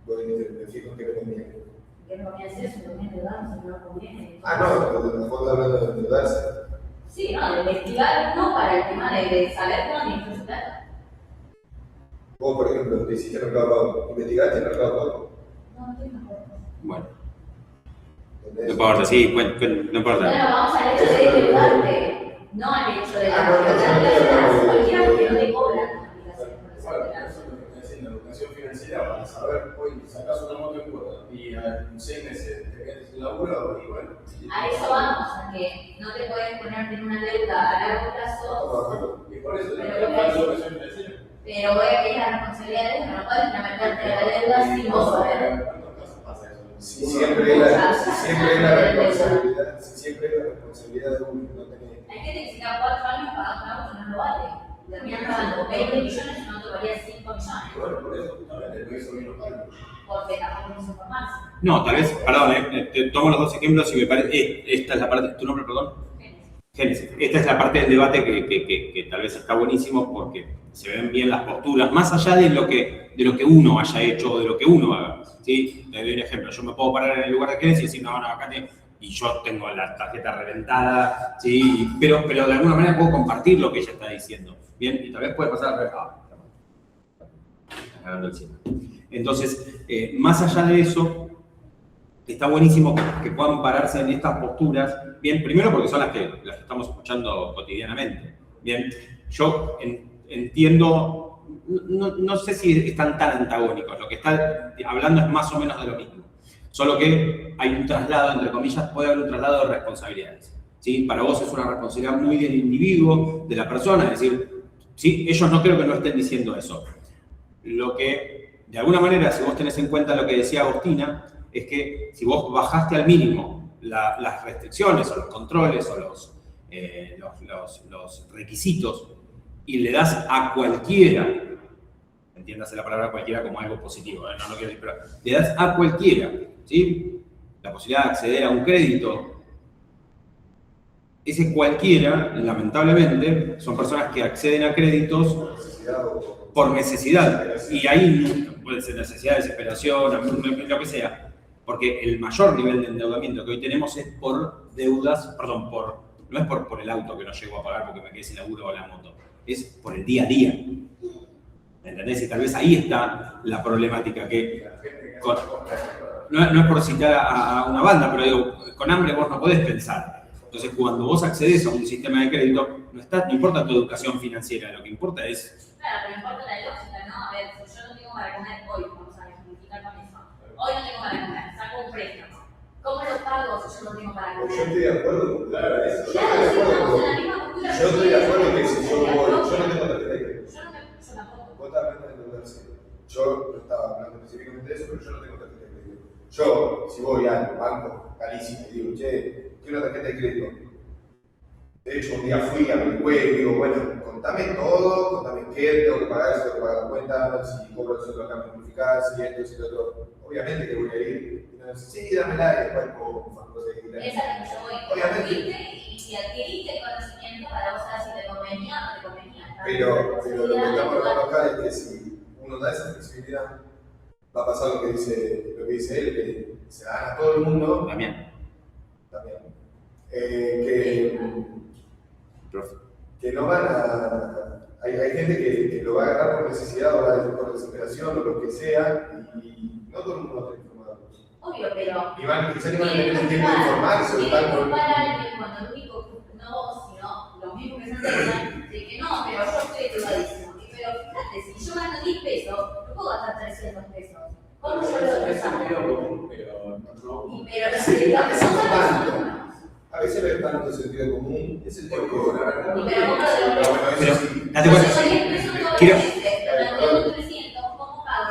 Me fijo en qué te conviene. ¿Qué me conviene hacer? Si me conviene ayudar, si no me conviene. Ah, no, pero mejor hablando de endeudarse. Sí, no, de investigar no para el tema de saber cómo administrar su plata. Vos, por ejemplo, te hiciste mercado pago. ¿Investigaste el mercado pago? No, estoy mejor. Bueno. No importa, sí, no importa. Bueno, vamos al hecho de endeudarte, no al hecho de la aplicación. Cualquiera que no te cobra la aplicación. En la educación financiera para saber, hoy sacas una moto en cuota y en 6 meses te metes en laburo y bueno. A eso vamos, a que no te puedes ponerte en una deuda a largo plazo. Y por eso Pero la educación financiera. pero voy a pedir la responsabilidad de uno, no puedes implementarte la deuda sin vos saber. Si siempre es la responsabilidad de uno, no tenés. Hay gente que se queda 4 años pagando un auto no lo vale. Terminan pagando 20 millones y no te valía 5 millones. Bueno, por eso, justamente, por eso mismo. Porque tampoco quiso formarse. No, tal vez, perdón, te tomo los dos ejemplos y me parece, esta es la parte, ¿tu nombre, perdón? Génesis. Esta es la parte del debate que tal vez está buenísimo porque se ven bien las posturas, más allá de lo que uno haya hecho o de lo que uno haga. ¿Sí? Te doy un ejemplo, yo me puedo parar en el lugar de Génesis y decir, no, acá y yo tengo la tarjeta reventada, ¿sí? Pero de alguna manera puedo compartir lo que ella está diciendo. Bien, y tal vez puede pasar al revés. Está cagando el cielo. Entonces, más allá de eso, está buenísimo que puedan pararse en estas posturas. Bien, primero porque son las que estamos escuchando cotidianamente. Bien, yo entiendo, no sé si están tan antagónicos, lo que está hablando es más o menos de lo mismo. Solo que hay un traslado, entre comillas, puede haber un traslado de responsabilidades. ¿Sí? Para vos es una responsabilidad muy del individuo, de la persona, es decir, ¿sí? Ellos no creo que no estén diciendo eso. Lo que, de alguna manera, si vos tenés en cuenta lo que decía Agostina, es que si vos bajaste al mínimo las restricciones o los controles o los requisitos y le das a cualquiera, entiéndase la palabra cualquiera como algo positivo, no quiero decir, pero le das a cualquiera, ¿sí? La posibilidad de acceder a un crédito. Ese cualquiera, lamentablemente, son personas que acceden a créditos por necesidad. Y ahí puede ser necesidad, desesperación, lo que sea. Porque el mayor nivel de endeudamiento que hoy tenemos es por deudas, perdón, no es por el auto que no llego a pagar porque me quedé sin laburo o la moto, es por el día a día. ¿Me entendés? Y tal vez ahí está la problemática que... No es por citar a una banda, pero digo, con hambre vos no podés pensar. Entonces, cuando vos accedes a un sistema de crédito, no importa tu educación financiera, lo que importa es... Claro, pero importa la lógica, ¿no? A ver, si yo no tengo para comer hoy, vamos a ejemplificar con eso. Hoy no tengo para comer, saco un préstamo. ¿Cómo lo pago si yo no tengo para comer? Yo estoy de acuerdo con eso. Yo estoy de acuerdo que si yo no tengo tarjeta de crédito. Yo tampoco. Vos estás hablando de endeudarse. Yo no estaba hablando específicamente de eso, pero yo no tengo tarjeta de crédito. Yo, si voy al banco carísimo y digo, che, quiero una tarjeta de crédito. De hecho, un día fui a mi web y digo, bueno, contame todo, contame qué, tengo que pagar, si tengo que pagar la cuenta, si cobro el sueldo acá me notificás, si esto, si lo otro. Obviamente que voy a ir. Y me dice, sí, dámela y después puedo cosas que Esa es la que yo voy. Obviamente. Y adquiriste el conocimiento para vos saber si te convenía o no te convenía. Pero lo que estamos hablando acá es que si uno da esa flexibilidad, va a pasar lo que dice él, que se dan a todo el mundo. También. Que no van a... Hay gente que lo va a agarrar por necesidad o por desesperación o lo que sea, y no todo el mundo va a estar informado. Obvio, pero... Y quizás van a tener el tiempo de informarse o tal. Cuando el único, no vos, sino los mismos que se enteran, de que no, pero yo estoy educadísimo. Pero fíjate, si yo gano 10 pesos, no puedo gastar 300 pesos. ¿Cómo yo lo Es saco? sentido común, pero no. Pero los que son A veces no es tanto sentido común, es el tiempo. Date cuenta.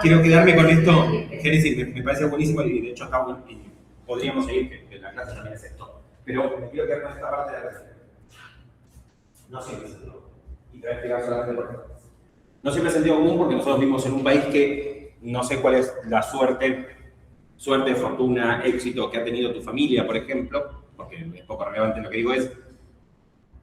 Quiero quedarme con esto, Génesis, me parece buenísimo y de hecho está bueno, y podríamos seguir, que la clase también es esto. Pero me quiero quedar con esta parte de la clase. No siempre es sentido común. Y te voy a explicar solamente por qué. No siempre es sentido común porque nosotros vivimos en un país que no sé cuál es la suerte, fortuna, éxito que ha tenido tu familia, por ejemplo, porque es poco relevante lo que digo es,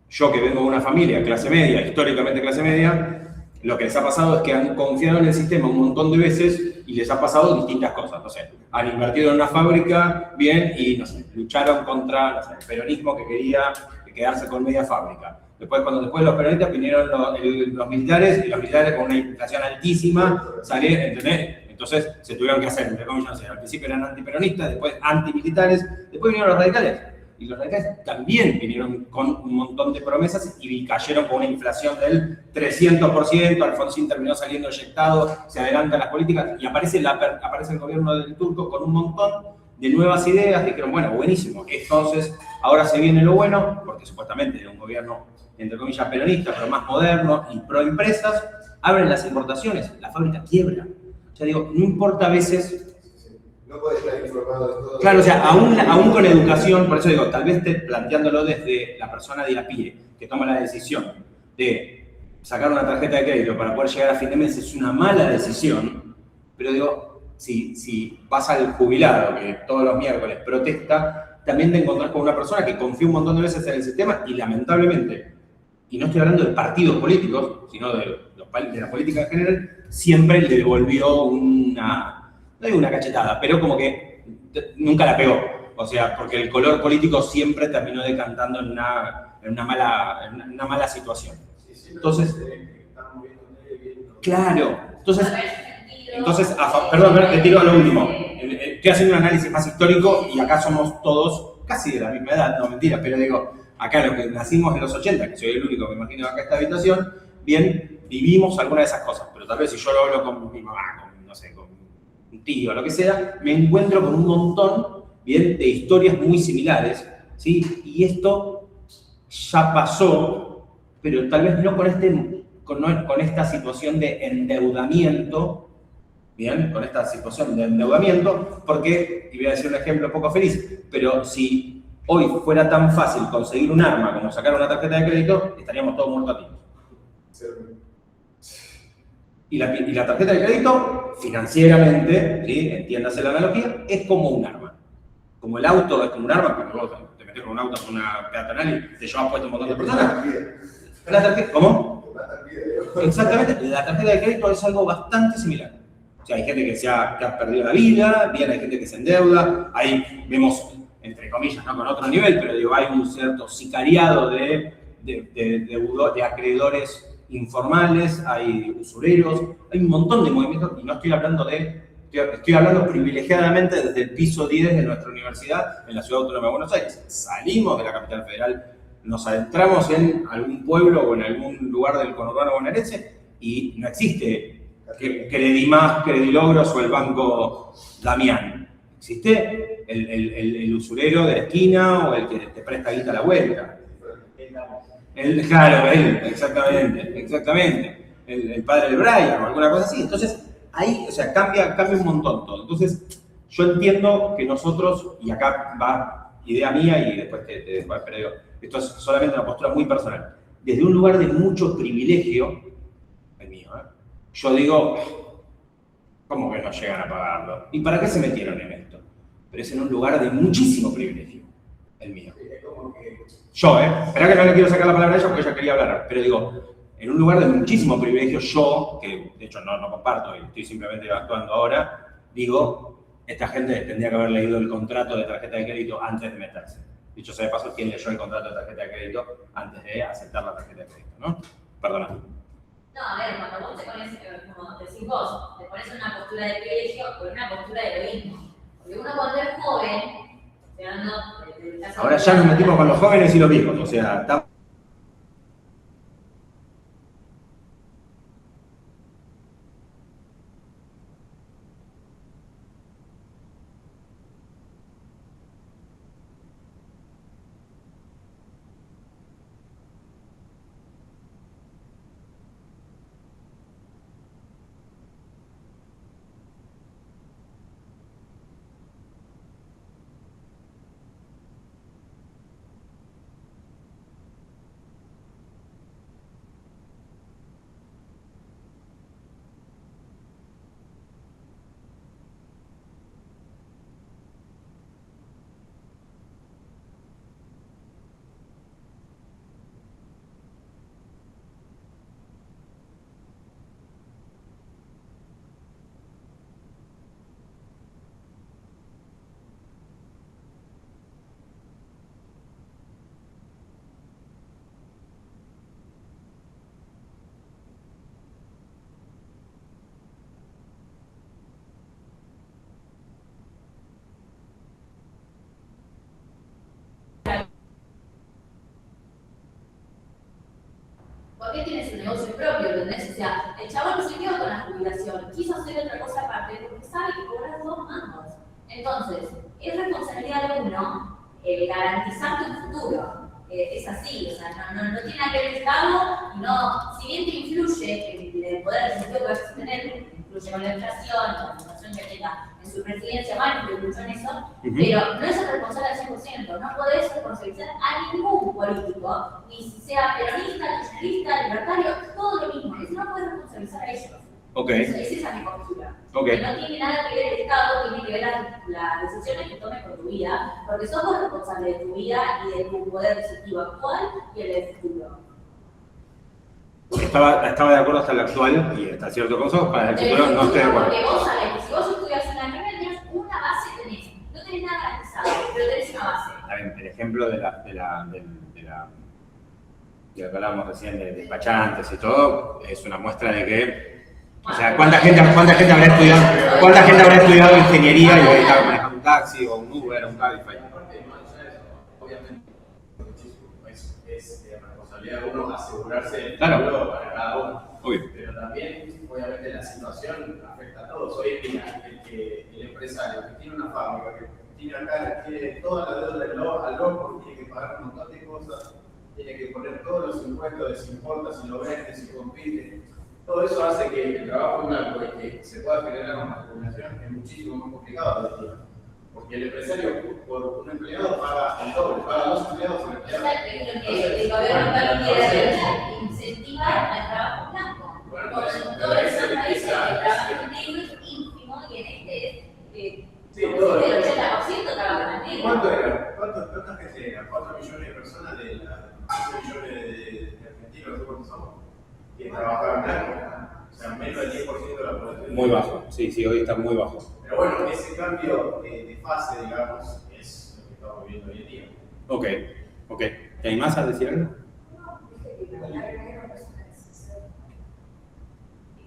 yo que vengo de una familia clase media, históricamente clase media, lo que les ha pasado es que han confiado en el sistema un montón de veces y les ha pasado distintas cosas. No sé, han invertido en una fábrica, bien, y no sé, lucharon contra el peronismo que quería quedarse con media fábrica. Después los peronistas vinieron los militares, y los militares con una inflación altísima, salieron, ¿entendés? Entonces se tuvieron que hacer, entre comillas, no sé, al principio eran antiperonistas, después antimilitares, después vinieron los radicales. Y los radicales también vinieron con un montón de promesas y cayeron con una inflación del 300%, Alfonsín terminó saliendo eyectado, se adelantan las políticas y aparece el gobierno del Turco con un montón de nuevas ideas, dijeron, bueno, buenísimo, entonces ahora se viene lo bueno, porque supuestamente era un gobierno, entre comillas, peronista, pero más moderno y pro empresas, abren las importaciones, la fábrica quiebra. O sea, digo, no importa a veces... No puede estar informado de todo. Claro, o sea, aún con educación, por eso digo, tal vez planteándolo desde la persona de a pie, que toma la decisión de sacar una tarjeta de crédito para poder llegar a fin de mes, es una mala decisión, pero digo, si vas al jubilado, que todos los miércoles protesta, también te encontrás con una persona que confía un montón de veces en el sistema y lamentablemente, y no estoy hablando de partidos políticos, sino de la política en general, siempre le devolvió no digo una cachetada, pero como que nunca la pegó. O sea, porque el color político siempre terminó decantando en una mala situación. Entonces, claro, entonces perdón, te tiro a lo último. Estoy haciendo un análisis más histórico y acá somos todos casi de la misma edad, no mentira, pero digo, acá los que nacimos en los 80, que soy el único, me imagino, acá en esta habitación, bien, vivimos alguna de esas cosas, pero tal vez si yo lo hablo con mi mamá, no sé, con un tío, lo que sea, me encuentro con un montón, bien, de historias muy similares, ¿sí? Y esto ya pasó, pero tal vez no con esta situación de endeudamiento, bien, con esta situación de endeudamiento, porque, y voy a decir un ejemplo poco feliz, pero si hoy fuera tan fácil conseguir un arma como sacar una tarjeta de crédito, estaríamos todos muertos a tiros. Y la tarjeta de crédito, financieramente, ¿sí? Entiéndase la analogía, es como un arma. Como el auto es como un arma, porque vos te metes con un auto con una peatonal y te llevas puesto un montón de personas. La tarjeta, ¿cómo? Exactamente, la tarjeta de crédito es algo bastante similar. O sea, hay gente que ha perdido la vida, bien, hay gente que se endeuda, ahí vemos, entre comillas, no con otro nivel, pero digo, hay un cierto sicariado de acreedores informales, hay usureros, hay un montón de movimientos, y no estoy hablando estoy hablando privilegiadamente desde el piso 10 de nuestra universidad en la Ciudad Autónoma de Buenos Aires. Salimos de la capital federal, nos adentramos en algún pueblo o en algún lugar del conurbano bonaerense y no existe Credimás, Credilogros o el Banco Damián. Existe el usurero de la esquina o el que te presta guita a la vuelta. Claro, exactamente. El padre del Brian o alguna cosa así. Entonces, ahí, o sea, cambia un montón todo. Entonces, yo entiendo que nosotros, y acá va idea mía y después pero digo, esto es solamente una postura muy personal, desde un lugar de mucho privilegio, el mío, yo digo, ¿cómo que no llegan a pagarlo? ¿Y para qué se metieron en esto? Pero es en un lugar de muchísimo privilegio, el mío. Yo, espera que no le quiero sacar la palabra a ella porque ella quería hablar, pero digo, en un lugar de muchísimo privilegio, yo, que de hecho no comparto y estoy simplemente actuando ahora, digo, esta gente tendría que haber leído el contrato de tarjeta de crédito antes de meterse. Dicho sea de paso, ¿quién leyó el contrato de tarjeta de crédito antes de aceptar la tarjeta de crédito, no? Perdona. No, a ver, cuando vos te pones, como decís vos, te pones en una postura de privilegio o en una postura de egoísmo. Porque uno cuando es joven, o sea, no... Ahora ya nos metimos con los jóvenes y los viejos, o sea, está... ¿Por qué tienes un negocio propio? ¿Entendés? O sea, el chabón no se quedó con la jubilación, quiso hacer otra cosa aparte porque sabe que cobrar 2 mangos. Entonces, es responsabilidad de uno garantizar tu futuro. Es así, o sea, no tiene nada que ver el Estado, y no, si bien te influye el poder adquisitivo que vas a tener, influye con la inflación, con la inflación que tenga en su residencia, mal, que influye en eso, pero no es responsable al 100%, no podés responsabilizar a ningún político, ni si sea peronista, kirchnerista, libertario, todo lo mismo, eso no podés responsabilizar a ellos. Ok. Es esa mi postura. Ok. Que no tiene nada que ver el Estado, tiene que ver las decisiones que tomes con tu vida, porque sos vos responsable de tu vida y de tu poder adquisitivo actual y el del futuro. Estaba de acuerdo hasta el actual y hasta cierto punto, para el futuro no estoy de acuerdo. Porque vos sabés que si vos estudias en la carrera, tenés una base, no tenés nada garantizado, pero tenés una base. A ver, el ejemplo de lo que hablábamos recién de despachantes y todo, es una muestra de que, o sea, ¿cuánta gente habrá estudiado ingeniería y hoy está manejando un taxi o un Uber o un Cabify? Aparte, más allá de eso, obviamente, es responsabilidad de uno asegurarse el Claro. futuro para cada uno. Obvio. Pero también, obviamente, la situación afecta a todos. Hoy en día, el empresario que tiene una fábrica, que tiene acá, tiene toda la deuda al loco, tiene que pagar un montón de cosas, tiene que poner todos los impuestos, si importa, si lo vende, si compite. Todo eso hace que el trabajo en algo y que se pueda generar una acumulación es muchísimo más complicado de día. Porque el empresario por un empleado paga el doble, paga 2 empleados por empleado. Exacto, que el gobierno no quiere incentivar al trabajo blanco. Bueno, Como pero en todos los ese- países, el esa- trabajo negro es ínfimo y en este Sí, como todo. el 80% trabaja negro. ¿Cuánto era? ¿Cuánta gente era? 4 millones de personas de las 12 millones de argentinos, ¿cuántos somos? Que trabajaban blanco. O sea, menos del 10% de la población. Muy bajo, sí, hoy está muy bajo. Pero bueno, ese cambio de fase, digamos, es lo que estamos viviendo hoy en día. Ok. ¿Te animás a decir algo? No, dije que la carrera negra no es una decisión.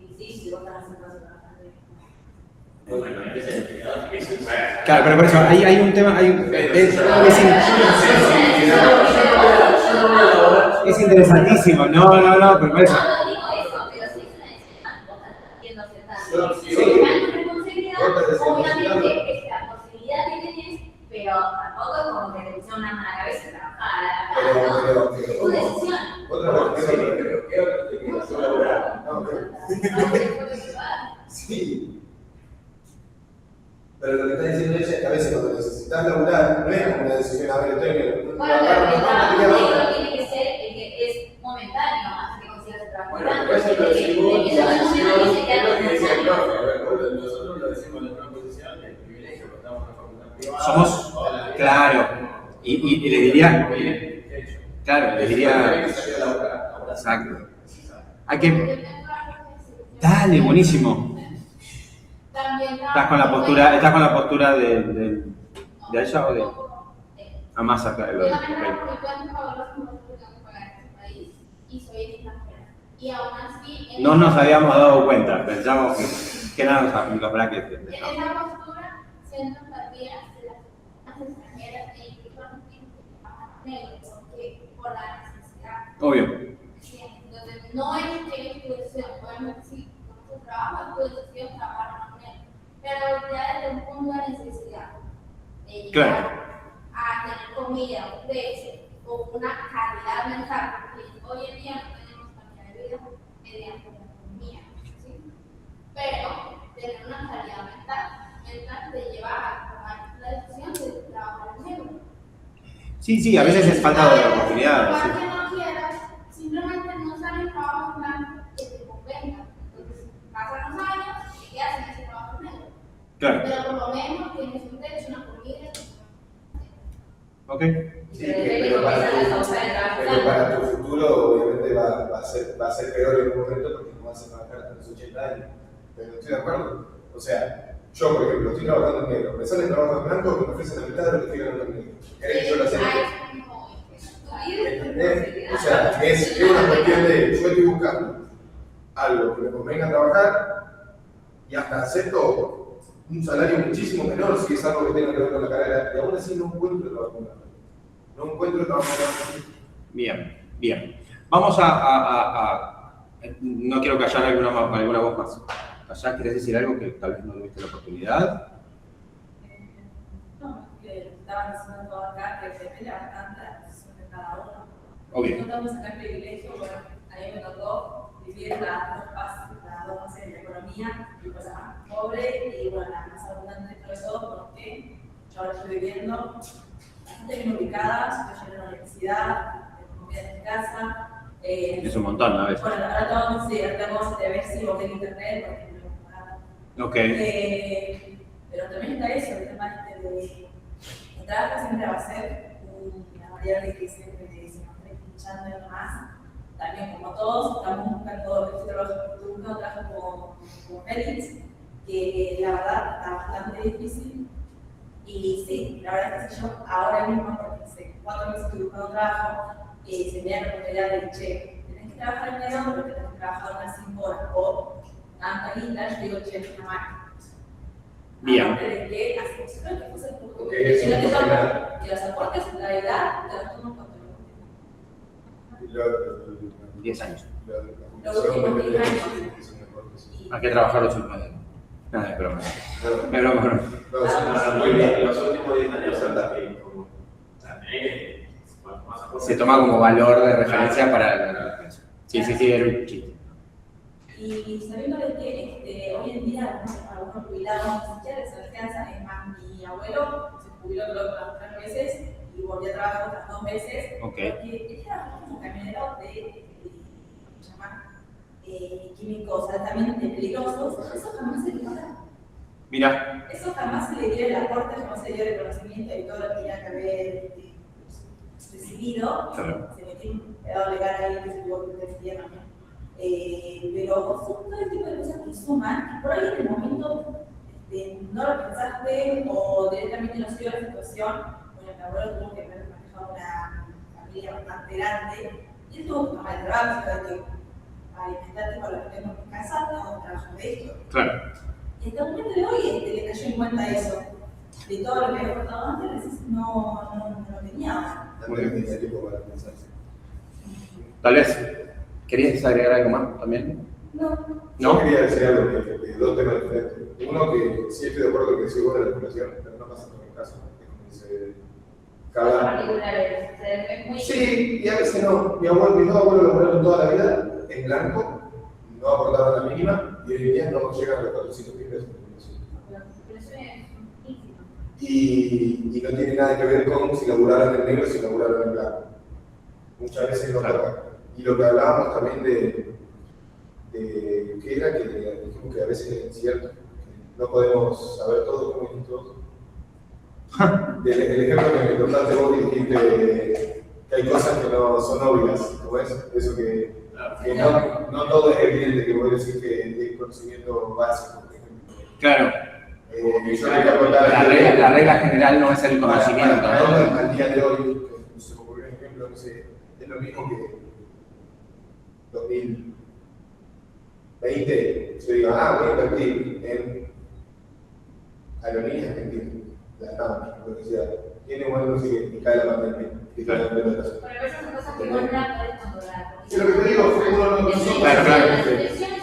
Y sí, si vos estás haciendo eso, bastante. Bueno, ese es el que es un Claro, pero por eso, hay un tema, es interesantísimo, no, pero por eso. No digo eso, pero sí es una decisión, vos estás yendo acertando. Sí. Tu responsabilidad, obviamente, es la posibilidad que tenés, pero tampoco es como que te pusieron una mano a la cabeza y trabajar. Es tu decisión. Otra cosa, pero ¿qué otra te queda? Solo laborar. no, pero- No te puedes llevar. sí. Pero lo que está diciendo ella es que a veces cuando necesitas laburar, no es como una decisión, a ver, estoy en Bueno, pero el trabajo negro tiene que ser el que es momentáneo hasta que consigas el trabajo Bueno, blanco. pero eso lo decimos, Eso no es lo que decía el momentáneo. profe. A ver, nosotros lo decimos en una posición de privilegio, porque estamos en una facultad privada. Somos- toda la vida. claro, y le diría, claro, le diría, Hay que salir a laburar. exacto, hay que, dale, buenísimo. ¿Estás con la postura de ella o de Amasa? Claro, Yo también trabajo por mi cuenta y pago los impuestos que tengo que pagar en este país. Y soy extranjera. Y aún así, No nos habíamos dado cuenta, pensamos que nada nos habrá que en esa postura, siento empatía hacia las extranjeras e incluso a los que trabajan negros, porque por la necesidad. obvio. ¿Sí? Entonces, no es que es tu decisión, obviamente sí, con tu trabajo es tu decisión trabajar con negros. Pero ya desde un punto de necesidad, de llegar Claro. a tener comida, un techo o una calidad mental, porque hoy en día no tenemos calidad de vida mediante la economía, ¿sí? Pero tener una calidad mental te lleva a tomar la decisión de trabajar en negro. Sí, a veces es falta de oportunidades. Por sí. más que no quieras, simplemente no sale un trabajo en blanco que te convenga. Entonces, pasan los años y quedas en ese trabajo en negro. Claro, Pero por lo menos tienes un techo, una comida. ok. Sí, pero para tu futuro obviamente va a ser peor en un momento porque no vas a trabajar hasta los 80 años. Pero estoy de acuerdo. O sea, yo por ejemplo estoy trabajando en negro, me salen trabajos en blanco que me ofrecen la mitad de lo que estoy ganando en negro. ¿Querés que yo lo acepte? ¿Entendés? O sea, es una cuestión de yo estoy buscando algo que me convenga trabajar y hasta acepto un salario muchísimo menor si es algo que tenga que ver con la carrera y aún así no encuentro trabajo en blanco. No encuentro trabajo en blanco. Bien. Vamos no quiero callar alguna voz más. ¿Allá querés decir algo que tal vez no tuviste la oportunidad? No, estaban diciendo todo acá, que depende bastante de la posición de cada uno. Obvio. No estamos acá en privilegio, bueno, a mí me tocó vivir las dos fases de la economía, pues la más pobre y bueno, la más abundante de todo, porque yo ahora estoy viviendo bastante bien ubicada, estoy yendo a la universidad, estoy en mi casa. Es un montón, a veces. Bueno, ahora tengo que ver si voy en internet, porque no me pagar. Ok. Pero también está eso, el tema de el trabajo siempre va a ser una variable que siempre se nos está escuchando y demás. También, como todos, estamos buscando este trabajo como Félix, que la verdad está bastante difícil. Y sí, la verdad es que yo ahora mismo, porque hace 4 meses estoy buscando trabajo, se me da la oportunidad de che, tenés que trabajar en medio, pero tenés que trabajar unas 5 horas o tanta guita, yo digo, che, está mal. Bien. De que hacemos que fuese Porque y los aportes en la edad te los tomo cuando 10 años. Los últimos 10 años. Hay que trabajar los últimos 10 años. Nada, es broma. No, Es broma, broma. Muy bien, los últimos 10 años también como Se toma como valor de referencia para la defensa. Sí, era un chiste. Y sabiendo de que hoy en día algunos jubilados ni siquiera les alcanza, es más, mi abuelo se jubiló creo que las 3 veces y volvió a trabajar otras 2 veces. Ok. Porque él trabajó como camionero de ¿cómo se llama? Químicos altamente peligrosos. Eso jamás se le paga. Mira, Eso jamás se le dio el aporte, jamás se le dio el reconocimiento y todo lo que tenía que haber recibido. claro. Se metió un pedazo legal ahí que se tuvo que defender también. Pero son todo el tipo de cosas que suman, y por ahí en el momento no lo pensaste o directamente no se dio la situación. Bueno, mi abuelo tuvo que haber manejado una familia bastante grande y él tuvo que tomar el trabajo, de que alimentarte con lo que tengo en mi casa, tengo un trabajo de esto. Claro. Y hasta el momento de hoy le cayó en cuenta eso. De todo lo que había aportado antes, no lo tenía. También tenía tiempo para pensarse. Tal vez. ¿Querías agregar algo más también? No. Yo quería decir algo de 2 temas diferentes. Uno, que sí estoy de acuerdo que sí buena la población, pero no pasa en todo el caso. Es como dice cada. Particulares, es muy... Sí, y a veces no. Mis dos abuelos lograron toda la vida en blanco, no aportaron la mínima, y hoy en día no llegan a los 400.000 pesos. Pero eso es ínfimo. Y no tiene nada que ver con si laburaron en negro o si laburaron en blanco. Muchas veces no toca. Y lo que hablábamos también de que era que dijimos que a veces es cierto, que no podemos saber todo como dijiste vos. El ejemplo que me contaste vos dijiste que hay cosas que no son obvias, ¿cómo es? Eso que no todo es evidente, que voy a decir que es conocimiento básico, por ejemplo. Claro. Yo quería contar La regla general no es el conocimiento, ¿no? Al día de hoy, se me ocurrió un ejemplo, no sé, es lo mismo que 2020, yo digo, voy a invertir en aerolíneas argentinas, la TAM, lo que sea. Tiene bueno, no sé qué, y cae la pandemia, y cae la pelotas. Pero esas son cosas que no la podés controlar. Sí, lo que te digo fue uno no son Claro, claro.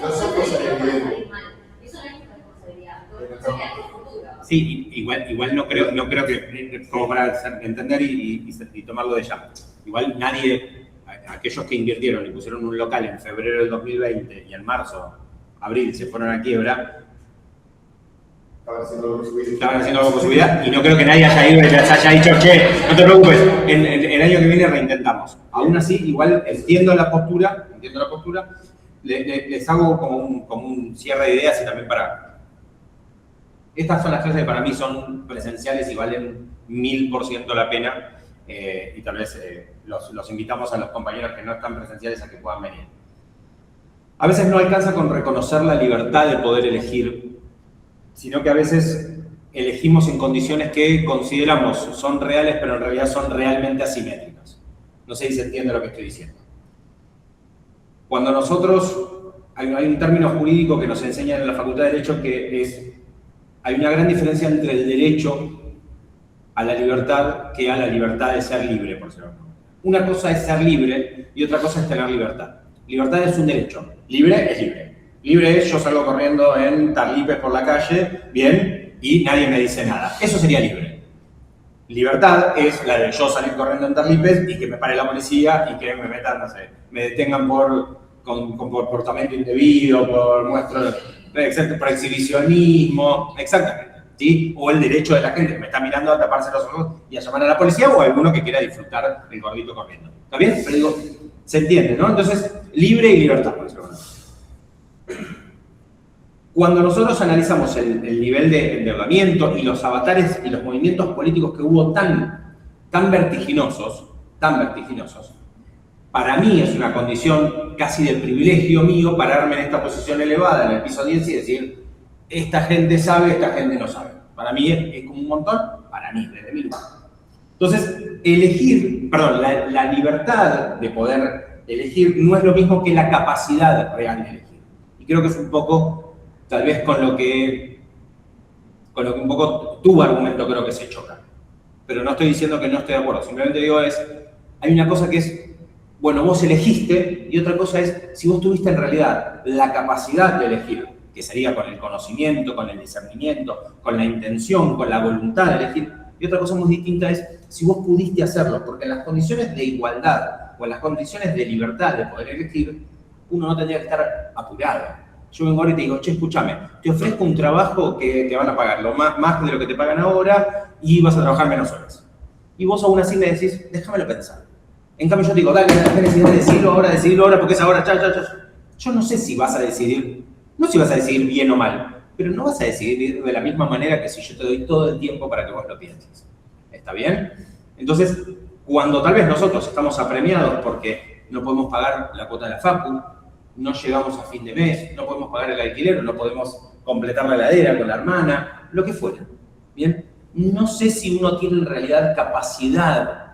no son cosas evidentes. Eso no es tu responsabilidad. Tu responsabilidad es tu futuro. Sí, igual no creo que, como para entender y tomarlo de ya, igual nadie, aquellos que invirtieron y pusieron un local en febrero del 2020 y en marzo, abril se fueron a quiebra, estaban haciendo algo por su vida y no creo que nadie haya ido y les haya dicho, che, no te preocupes, el año que viene reintentamos. Aún así, igual entiendo la postura, les hago como un cierre de ideas y también para... Estas son las clases que para mí son presenciales y valen 1000% la pena y tal vez los invitamos a los compañeros que no están presenciales a que puedan venir. A veces no alcanza con reconocer la libertad de poder elegir, sino que a veces elegimos en condiciones que consideramos son reales, pero en realidad son realmente asimétricas. No sé si se entiende lo que estoy diciendo. Cuando nosotros, hay un término jurídico que nos enseñan en la Facultad de Derecho que es, hay una gran diferencia entre el derecho a la libertad que a la libertad de ser libre, por decirlo así. Una cosa es ser libre y otra cosa es tener libertad. Libertad es un derecho. Libre es libre. Libre es yo salgo corriendo en Tarlipes por la calle, bien, y nadie me dice nada. Eso sería libre. Libertad es la de yo salir corriendo en Terlipes y que me pare la policía y que me metan, no sé, me detengan por comportamiento indebido, por muestra, por exhibicionismo, exactamente, ¿sí? O el derecho de la gente que me está mirando a taparse los ojos y a llamar a la policía, o alguno que quiera disfrutar del gordito corriendo. ¿Está bien? Pero digo, se entiende, ¿no? Entonces, libre y libertad, por decirlo así. Cuando nosotros analizamos el nivel de endeudamiento y los avatares y los movimientos políticos que hubo tan vertiginosos, para mí es una condición casi del privilegio mío pararme en esta posición elevada, en el piso 10, y decir, esta gente sabe, esta gente no sabe. Para mí es como un montón, para mí, desde mi lugar. Entonces, la libertad de poder elegir no es lo mismo que la capacidad real de elegir. Y creo que es un poco... Tal vez con lo que un poco tu argumento creo que se choca. Pero no estoy diciendo que no estoy de acuerdo. Simplemente digo hay una cosa que es, bueno, vos elegiste, y otra cosa es si vos tuviste en realidad la capacidad de elegir, que sería con el conocimiento, con el discernimiento, con la intención, con la voluntad de elegir. Y otra cosa muy distinta es si vos pudiste hacerlo, porque en las condiciones de igualdad o en las condiciones de libertad de poder elegir, uno no tendría que estar apurado. Yo vengo ahora y te digo, che, escúchame, te ofrezco un trabajo que te van a pagar más de lo que te pagan ahora y vas a trabajar menos horas. Y vos aún así me decís, déjamelo pensar. En cambio yo te digo, dale, tenés necesidad de decidirlo ahora, porque es ahora, Yo no sé si vas a decidir, no si vas a decidir bien o mal, pero no vas a decidir de la misma manera que si yo te doy todo el tiempo para que vos lo pienses. ¿Está bien? Entonces, cuando tal vez nosotros estamos apremiados porque no podemos pagar la cuota de la facu, no llegamos a fin de mes, no podemos pagar el alquiler, no podemos completar la heladera con la hermana, lo que fuera. ¿Bien? No sé si uno tiene en realidad capacidad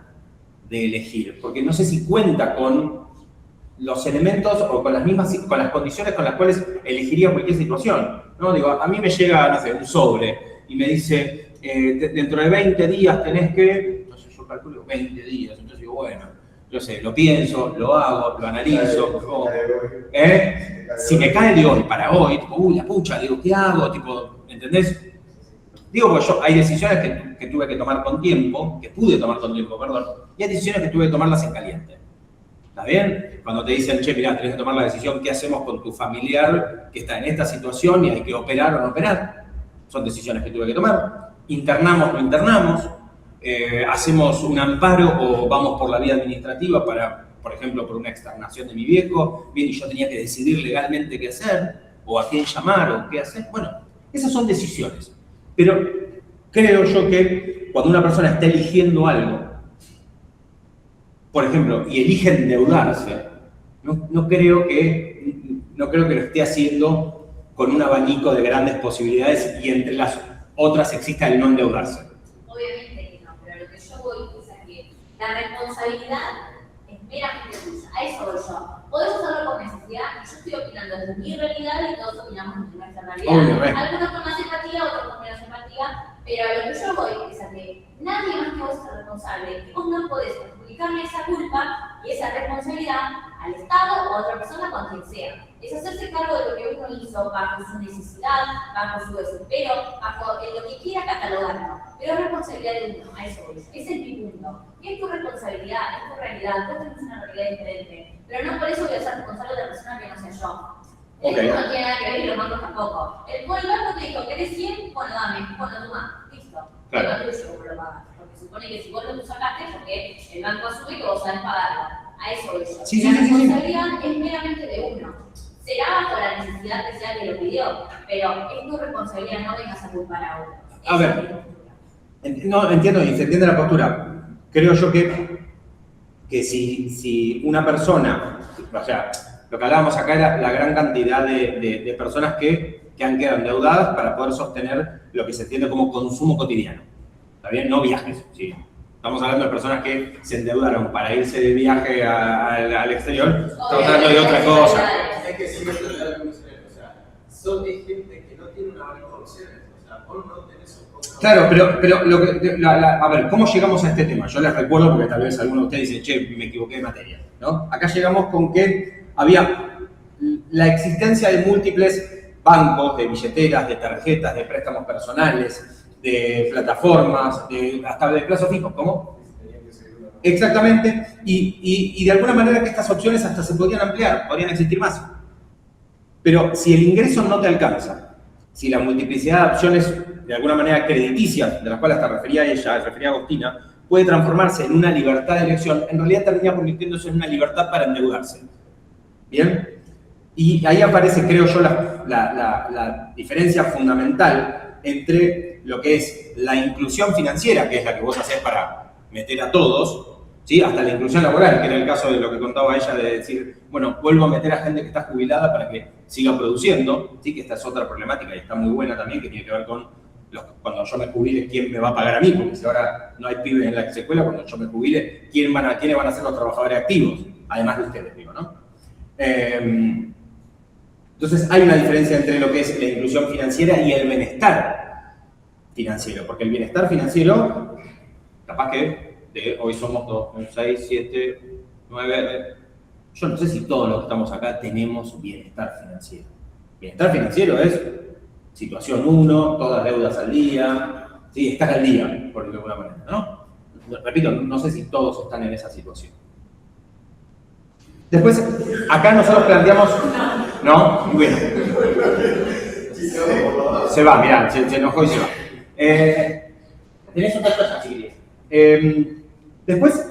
de elegir, porque no sé si cuenta con los elementos o con las condiciones con las cuales elegiría cualquier situación. ¿No? Digo, a mí me llega, no sé, un sobre y me dice, dentro de 20 días tenés que, entonces yo calculo 20 días, entonces digo, bueno, yo sé, lo pienso, lo hago, lo analizo. Si me cae de hoy para hoy, tipo, la pucha, digo, ¿qué hago? Tipo, ¿entendés? Digo, porque hay decisiones que tuve que tomar con tiempo, y hay decisiones que tuve que tomarlas en caliente. ¿Está bien? Cuando te dicen, che, mirá, tenés que tomar la decisión, ¿qué hacemos con tu familiar que está en esta situación y hay que operar o no operar? Son decisiones que tuve que tomar. Internamos o no internamos. Hacemos un amparo o vamos por la vía administrativa para, por ejemplo, por una externación de mi viejo, bien, y yo tenía que decidir legalmente qué hacer, o a quién llamar, o qué hacer. Bueno, esas son decisiones. Pero creo yo que cuando una persona está eligiendo algo, por ejemplo, y elige endeudarse, no creo que lo esté haciendo con un abanico de grandes posibilidades y entre las otras exista el no endeudarse. Obviamente que no, pero lo que yo voy es a que la responsabilidad es meramente tuya. A eso voy yo. Podemos hacerlo con necesidad, y yo estoy opinando desde mi realidad y todos opinamos desde nuestra realidad. Algunos con más empatía, otros con menos empatía, pero a lo que yo voy es a que nadie más que vos es responsable. Vos no podés adjudicarle esa culpa y esa responsabilidad al Estado o a otra persona con quien sea. Es hacerse cargo de lo que uno hizo bajo su necesidad, bajo su desespero, bajo lo que quiera catalogarlo. Pero es responsabilidad de uno, a eso voy. Ese es mi punto. Y es tu responsabilidad, es tu realidad, vos tenés una realidad diferente. Pero no por eso voy a ser responsable de la persona que no sea yo. El mundo no tiene nada que ver y los bancos tampoco. El banco te dijo, ¿querés 100? Bueno, dame, bueno, toma, listo. Claro. Pero no tuyo cómo lo pagas. Porque supone que si vos lo sacaste, porque el banco asume que vos sabés pagarlo. A eso voy yo. Sí, la responsabilidad es meramente de uno. Será bajo la necesidad que sea que lo pidió, pero es tu responsabilidad, no vengas a culpar a otro. A ver, no, entiendo y se entiende la postura. Creo yo que si una persona, o sea, lo que hablábamos acá era la gran cantidad de personas que han quedado endeudadas para poder sostener lo que se entiende como consumo cotidiano. ¿Está bien? No viajes, sí. Estamos hablando de personas que se endeudaron para irse de viaje al exterior. Estamos hablando de otra cosa. Es que si no te da la comisión, o sea, son gente que no tiene una buena opciones, o sea, vos no tenés otra. Claro, pero a ver, ¿cómo llegamos a este tema? Yo les recuerdo, porque tal vez alguno de ustedes dice, che, me equivoqué de materia, ¿no? Acá llegamos con que había la existencia de múltiples bancos, de billeteras, de tarjetas, de préstamos personales, de plataformas, hasta de plazos fijos. ¿Cómo? Exactamente, y de alguna manera que estas opciones hasta se podrían ampliar, podrían existir más. Pero si el ingreso no te alcanza, si la multiplicidad de opciones de alguna manera crediticias, de las cuales hasta refería ella, refería Agostina, puede transformarse en una libertad de elección, en realidad termina convirtiéndose en una libertad para endeudarse. ¿Bien? Y ahí aparece, creo yo, la diferencia fundamental entre lo que es la inclusión financiera, que es la que vos hacés para meter a todos, ¿sí? Hasta la inclusión laboral, que era el caso de lo que contaba ella, de decir, bueno, vuelvo a meter a gente que está jubilada para que siga produciendo, ¿sí? Que esta es otra problemática y está muy buena también, que tiene que ver con cuando yo me jubile, ¿quién me va a pagar a mí? Porque si ahora no hay pibes en la escuela, cuando yo me jubile, ¿quiénes van a ser los trabajadores activos? Además de ustedes, digo, ¿no? Entonces hay una diferencia entre lo que es la inclusión financiera y el bienestar financiero, porque el bienestar financiero, capaz que hoy somos 2, 6, 7, 9, yo no sé si todos los que estamos acá tenemos bienestar financiero. Bienestar financiero es situación 1, todas deudas al día, ¿sí? Estás al día, por de alguna manera, ¿no? Repito, no sé si todos están en esa situación. Después, acá nosotros planteamos... ¿No? Muy bien. Se va, mirá, se enojó y se va. Tenés otra cosa, si querés. Después,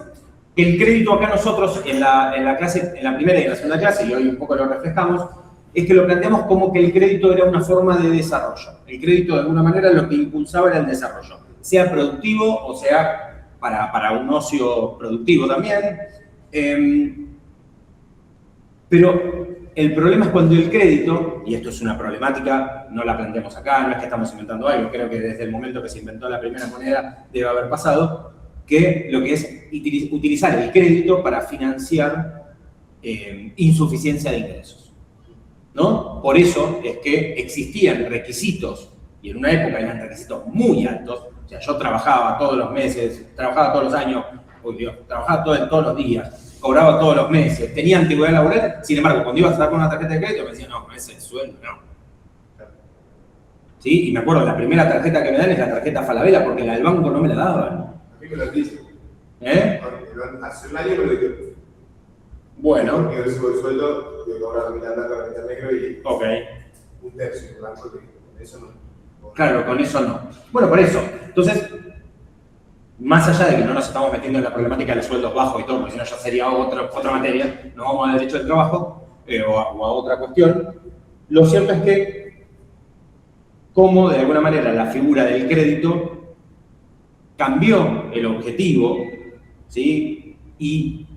el crédito acá nosotros en la clase, en la primera y en la segunda clase, y hoy un poco lo reflejamos, es que lo planteamos como que el crédito era una forma de desarrollo. El crédito, de alguna manera, lo que impulsaba era el desarrollo, sea productivo o sea para un ocio productivo también. Pero el problema es cuando el crédito, y esto es una problemática, no la planteamos acá, no es que estamos inventando algo, creo que desde el momento que se inventó la primera moneda debe haber pasado, que lo que es utilizar el crédito para financiar insuficiencia de ingresos, ¿no? Por eso es que existían requisitos, y en una época eran requisitos muy altos, o sea, yo trabajaba todos los meses, trabajaba todos los años, trabajaba todos los días, cobraba todos los meses, tenía antigüedad laboral, sin embargo, cuando iba a sacar una tarjeta de crédito me decían, no, con ese sueldo no. ¿Sí? Y me acuerdo, la primera tarjeta que me dan es la tarjeta Falabella, porque la del banco no me la daban. A mí me lo dicen. Hace un año me lo dijeron. Bueno. Porque yo recibo el sueldo, yo cobraba la mitad blanca, la mitad negro y un tercio en blanco, con eso no. Claro, con eso no. Bueno, por eso. Entonces, más allá de que no nos estamos metiendo en la problemática de los sueldos bajos y todo, porque si no ya sería otra materia, nos vamos al derecho del trabajo o a otra cuestión, lo cierto es que como de alguna manera la figura del crédito cambió el objetivo, ¿sí? Y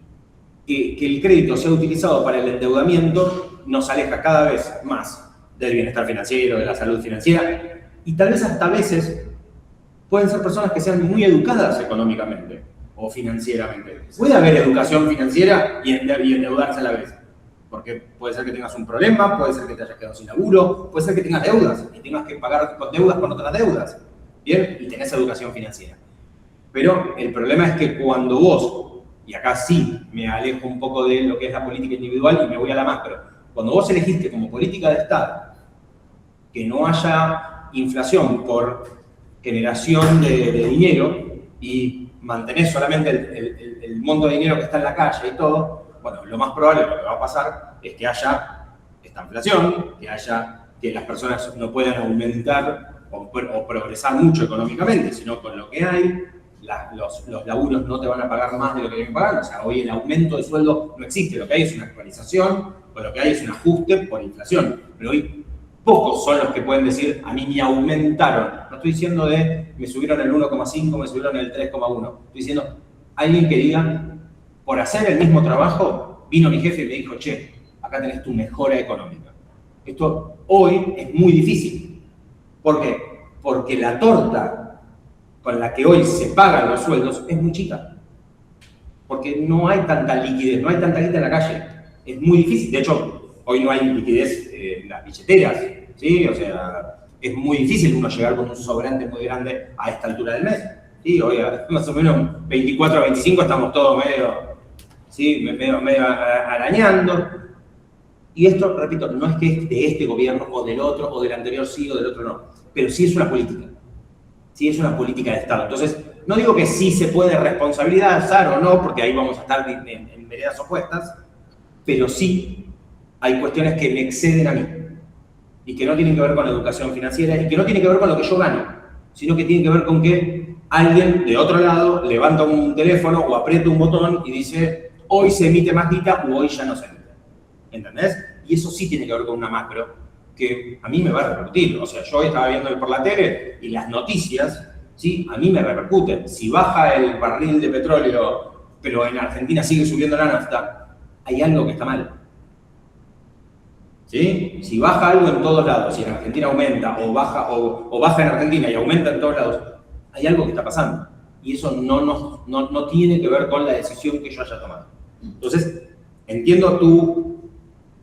que el crédito sea utilizado para el endeudamiento nos aleja cada vez más del bienestar financiero, de la salud financiera, y tal vez hasta veces pueden ser personas que sean muy educadas económicamente o financieramente. Puede haber educación financiera y endeudarse a la vez. Porque puede ser que tengas un problema, puede ser que te hayas quedado sin laburo, puede ser que tengas deudas y tengas que pagar con deudas con otras deudas. ¿Bien? Y tenés educación financiera. Pero el problema es que cuando vos, y acá sí me alejo un poco de lo que es la política individual y me voy a la macro, cuando vos elegiste como política de Estado que no haya inflación por generación de dinero y mantenés solamente el monto de dinero que está en la calle y todo, bueno, lo más probable, lo que va a pasar es que haya esta inflación, que las personas no puedan aumentar o progresar mucho económicamente, sino con lo que hay, los laburos no te van a pagar más de lo que deben pagar, o sea, hoy el aumento de sueldo no existe, lo que hay es una actualización, o lo que hay es un ajuste por inflación, pero hoy pocos son los que pueden decir, a mí me aumentaron. No estoy diciendo me subieron el 1,5, me subieron el 3,1. Estoy diciendo, alguien que diga, por hacer el mismo trabajo, vino mi jefe y me dijo, che, acá tenés tu mejora económica. Esto hoy es muy difícil. ¿Por qué? Porque la torta con la que hoy se pagan los sueldos es muy chica. Porque no hay tanta liquidez, no hay tanta guita en la calle. Es muy difícil. De hecho, hoy no hay liquidez en las billeteras, ¿sí? O sea, es muy difícil uno llegar con un sobrante muy grande a esta altura del mes. ¿Sí? Hoy, más o menos 24 a 25 estamos todos medio arañando. Y esto, repito, no es que es de este gobierno o del otro, o del anterior sí o del otro no. Pero sí es una política. ¿sí? Es una política de Estado. Entonces, no digo que sí se puede responsabilizar o no, porque ahí vamos a estar en veredas opuestas, pero sí hay cuestiones que me exceden a mí y que no tienen que ver con la educación financiera y que no tienen que ver con lo que yo gano, sino que tienen que ver con que alguien de otro lado levanta un teléfono o aprieta un botón y dice, hoy se emite más guita o hoy ya no se emite. ¿Entendés? Y eso sí tiene que ver con una macro que a mí me va a repercutir. O sea, yo hoy estaba viendo por la tele y las noticias, ¿sí? A mí me repercuten. Si baja el barril de petróleo, pero en Argentina sigue subiendo la nafta, hay algo que está mal. ¿Sí? Si baja algo en todos lados, si en Argentina aumenta o baja en Argentina y aumenta en todos lados, hay algo que está pasando. Y eso no tiene que ver con la decisión que yo haya tomado. Entonces, entiendo tú,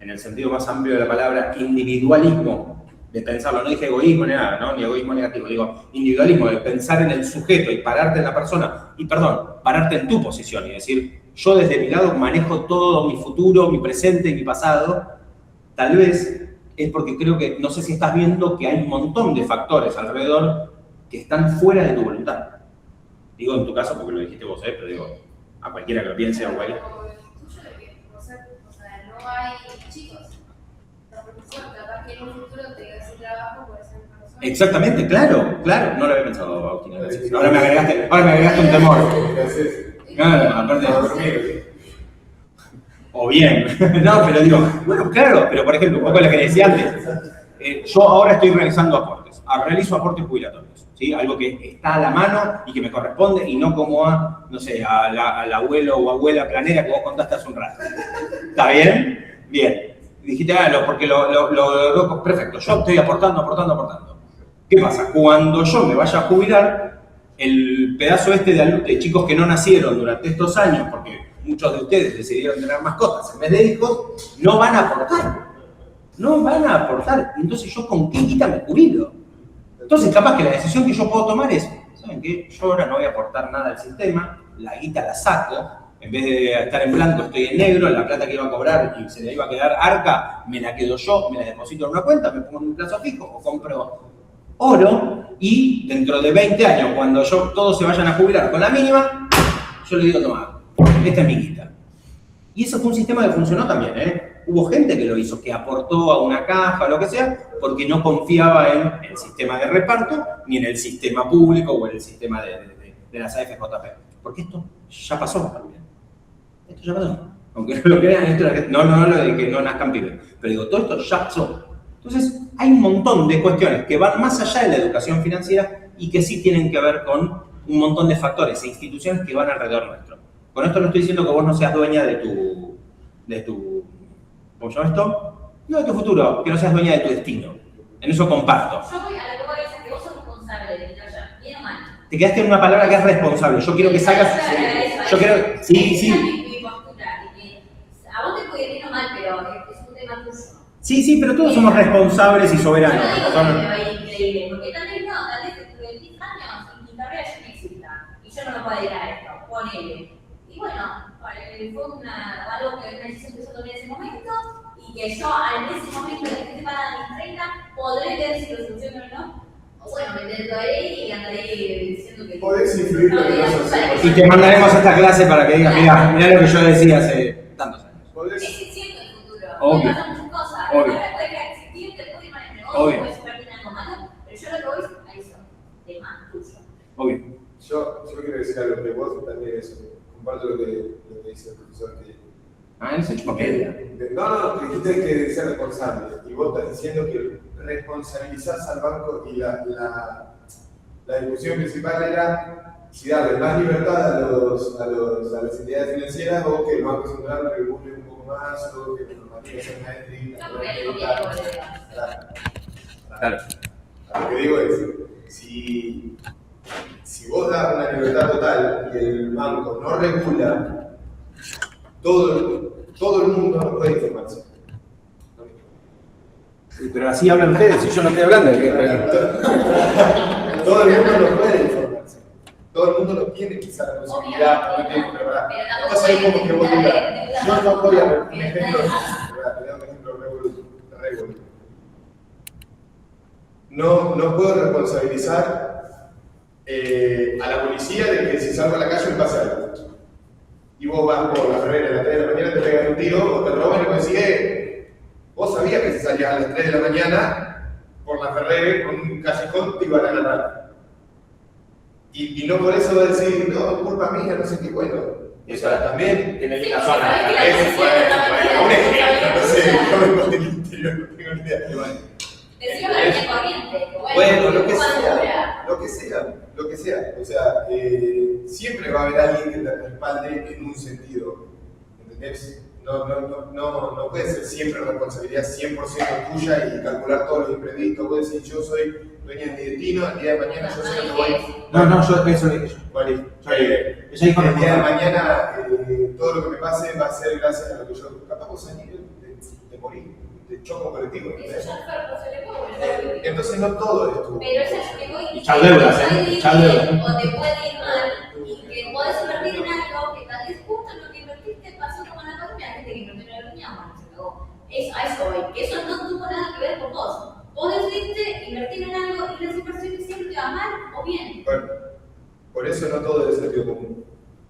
en el sentido más amplio de la palabra, individualismo de pensarlo. No dije egoísmo ni nada, ¿no? Ni egoísmo negativo. Digo, individualismo de pensar en el sujeto y pararte en la persona. Y, perdón, pararte en tu posición y decir, yo desde mi lado manejo todo mi futuro, mi presente y mi pasado. Tal vez es porque creo que, no sé si estás viendo que hay un montón de factores alrededor que están fuera de tu voluntad. Digo en tu caso porque lo dijiste vos, pero digo, a cualquiera que lo piense o cualquiera. No hay chicos. La profesión, capaz que en un futuro te quedas sin trabajo por esa persona. Exactamente, claro, no lo había pensado, Agustina. Ahora me agregaste un temor. Claro, aparte. O bien, no, pero digo, bueno, claro, pero por ejemplo, un poco lo que decía antes, yo ahora estoy realizando aportes, realizo aportes jubilatorios, ¿sí? Algo que está a la mano y que me corresponde y no como a, no sé, al abuelo o abuela planera que vos contaste hace un rato. ¿Está bien? Bien. Dijiste, porque lo perfecto, yo estoy aportando. ¿Qué pasa? Cuando yo me vaya a jubilar, el pedazo de chicos que no nacieron durante estos años, porque muchos de ustedes decidieron tener mascotas en vez de hijos, no van a aportar. Entonces, ¿yo con qué guita me jubilo? Entonces, capaz que la decisión que yo puedo tomar es, ¿saben qué? Yo ahora no voy a aportar nada al sistema, la guita la saco, en vez de estar en blanco estoy en negro, la plata que iba a cobrar y se le iba a quedar arca, me la quedo yo, me la deposito en una cuenta, me pongo en un plazo fijo o compro oro y dentro de 20 años, cuando todos se vayan a jubilar con la mínima, yo le digo, toma, esta es mi guita. Y eso fue un sistema que funcionó también, Hubo gente que lo hizo, que aportó a una caja o lo que sea, porque no confiaba en el sistema de reparto, ni en el sistema público o en el sistema de las AFJP. Porque esto ya pasó también. Esto ya pasó. Aunque no lo crean, no lo de que no nazcan pibes. Pero digo, todo esto ya pasó. Entonces, hay un montón de cuestiones que van más allá de la educación financiera y que sí tienen que ver con un montón de factores e instituciones que van alrededor nuestro. Con esto no estoy diciendo que vos no seas dueña de tu ¿cómo se llama esto? No de tu futuro, que no seas dueña de tu destino. En eso comparto. Yo voy a lo que voy a decir, que vos sos responsable de lo que haya, bien o mal. Te quedaste en una palabra que es responsable. Yo quiero que salgas. Yo quiero. Sí. Mi postura, a vos te puede ir bien o mal, pero es un tema tuyo. Sí, pero todos somos responsables y soberanos. Yo no digo que me vaya increíble, porque tal vez dentro de 10 años mi carrera ya no exista y yo no me puedo dedicar a esto, ponele. Y bueno, fue algo que una decisión que yo tomé en ese momento y que yo en ese momento de que esté para mis 30 podré ver si lo soluciono o no. O bueno, me intento ahí y andaré diciendo que... Podés influir en lo que vas a hacer. Y te mandaremos esta clase para que digas, mirá lo que yo decía hace tantos años. Es cierto el futuro. Obvio. Pasan muchas cosas. Obvio. Puede existir, te puede ir mal en el negocio, Obvio. puedes invertir en algo malo, pero yo lo que voy a eso. Tema tuyo. Obvio. Yo quiero decir algo que vos también comparto lo que dice el profesor que... No se chupaquería. No, que usted hay que ser responsable. Y vos estás diciendo que responsabilizás al banco y la discusión principal era si darle más libertad a las entidades financieras o que el Banco Central regule un poco más o que la normativa sea más estricta. No, porque hay algo que Claro. Lo que digo es, si vos das una libertad total y el banco no regula, todo el mundo no puede informarse. Sí, pero así hablan ustedes, y yo no estoy hablando de que... Todo el mundo no puede informarse. Todo el mundo no tiene quizá la posibilidad, no tiene que preparar. No sé cómo que vos digas, yo no voy a ver un ejemplo, te doy un ejemplo revolucionario. No puedo responsabilizar a la policía de que si salgo a la calle me pasa algo. Y vos vas por la Ferrera a las 3 de la mañana, te pegan un tiro o te roban y vos decís, vos sabías que si salías a las 3 de la mañana por la Ferrera con un callejón te iban a agarrar. Y no por eso va a decir, no, culpa mía, no sé qué, bueno. O sea, también Tiene Sí, la sí, zona. sabés que la ese fue policía un ejemplo, no sé, no yo vengo del interior, no tengo ni idea. Pero bueno. Decía la línea corriente, que Bueno, lo que cuando sea, dura. lo que sea. O sea, siempre va a haber alguien que te respalde en un sentido. ¿Entendés? No puede ser siempre responsabilidad 100% tuya y calcular todos los imprevistos. Vos decís, yo soy dueña de mi destino, el día de mañana yo sé lo que voy. No, yo eso lo dije yo. Bueno, Ella dijo el día de no. mañana todo lo que me pase va a ser gracias a lo que yo. Capaz vos salís de morir, de choco colectivo. Eso ¿Entendés? ya fue, se le puede. Entonces no todo es tu. Pero esa es que voy Y chau deudas, chau deudas. O te puede ir mal y que podés invertir en algo que tal vez justo lo que invertiste pasó con la economía, hay gente que invirtió en la economía, bueno, se cagó. A eso voy, que eso no tuvo nada que ver con vos. Vos decidiste invertir en algo y las inversiones siempre te van mal o bien. Bueno, por eso no todo es sentido común,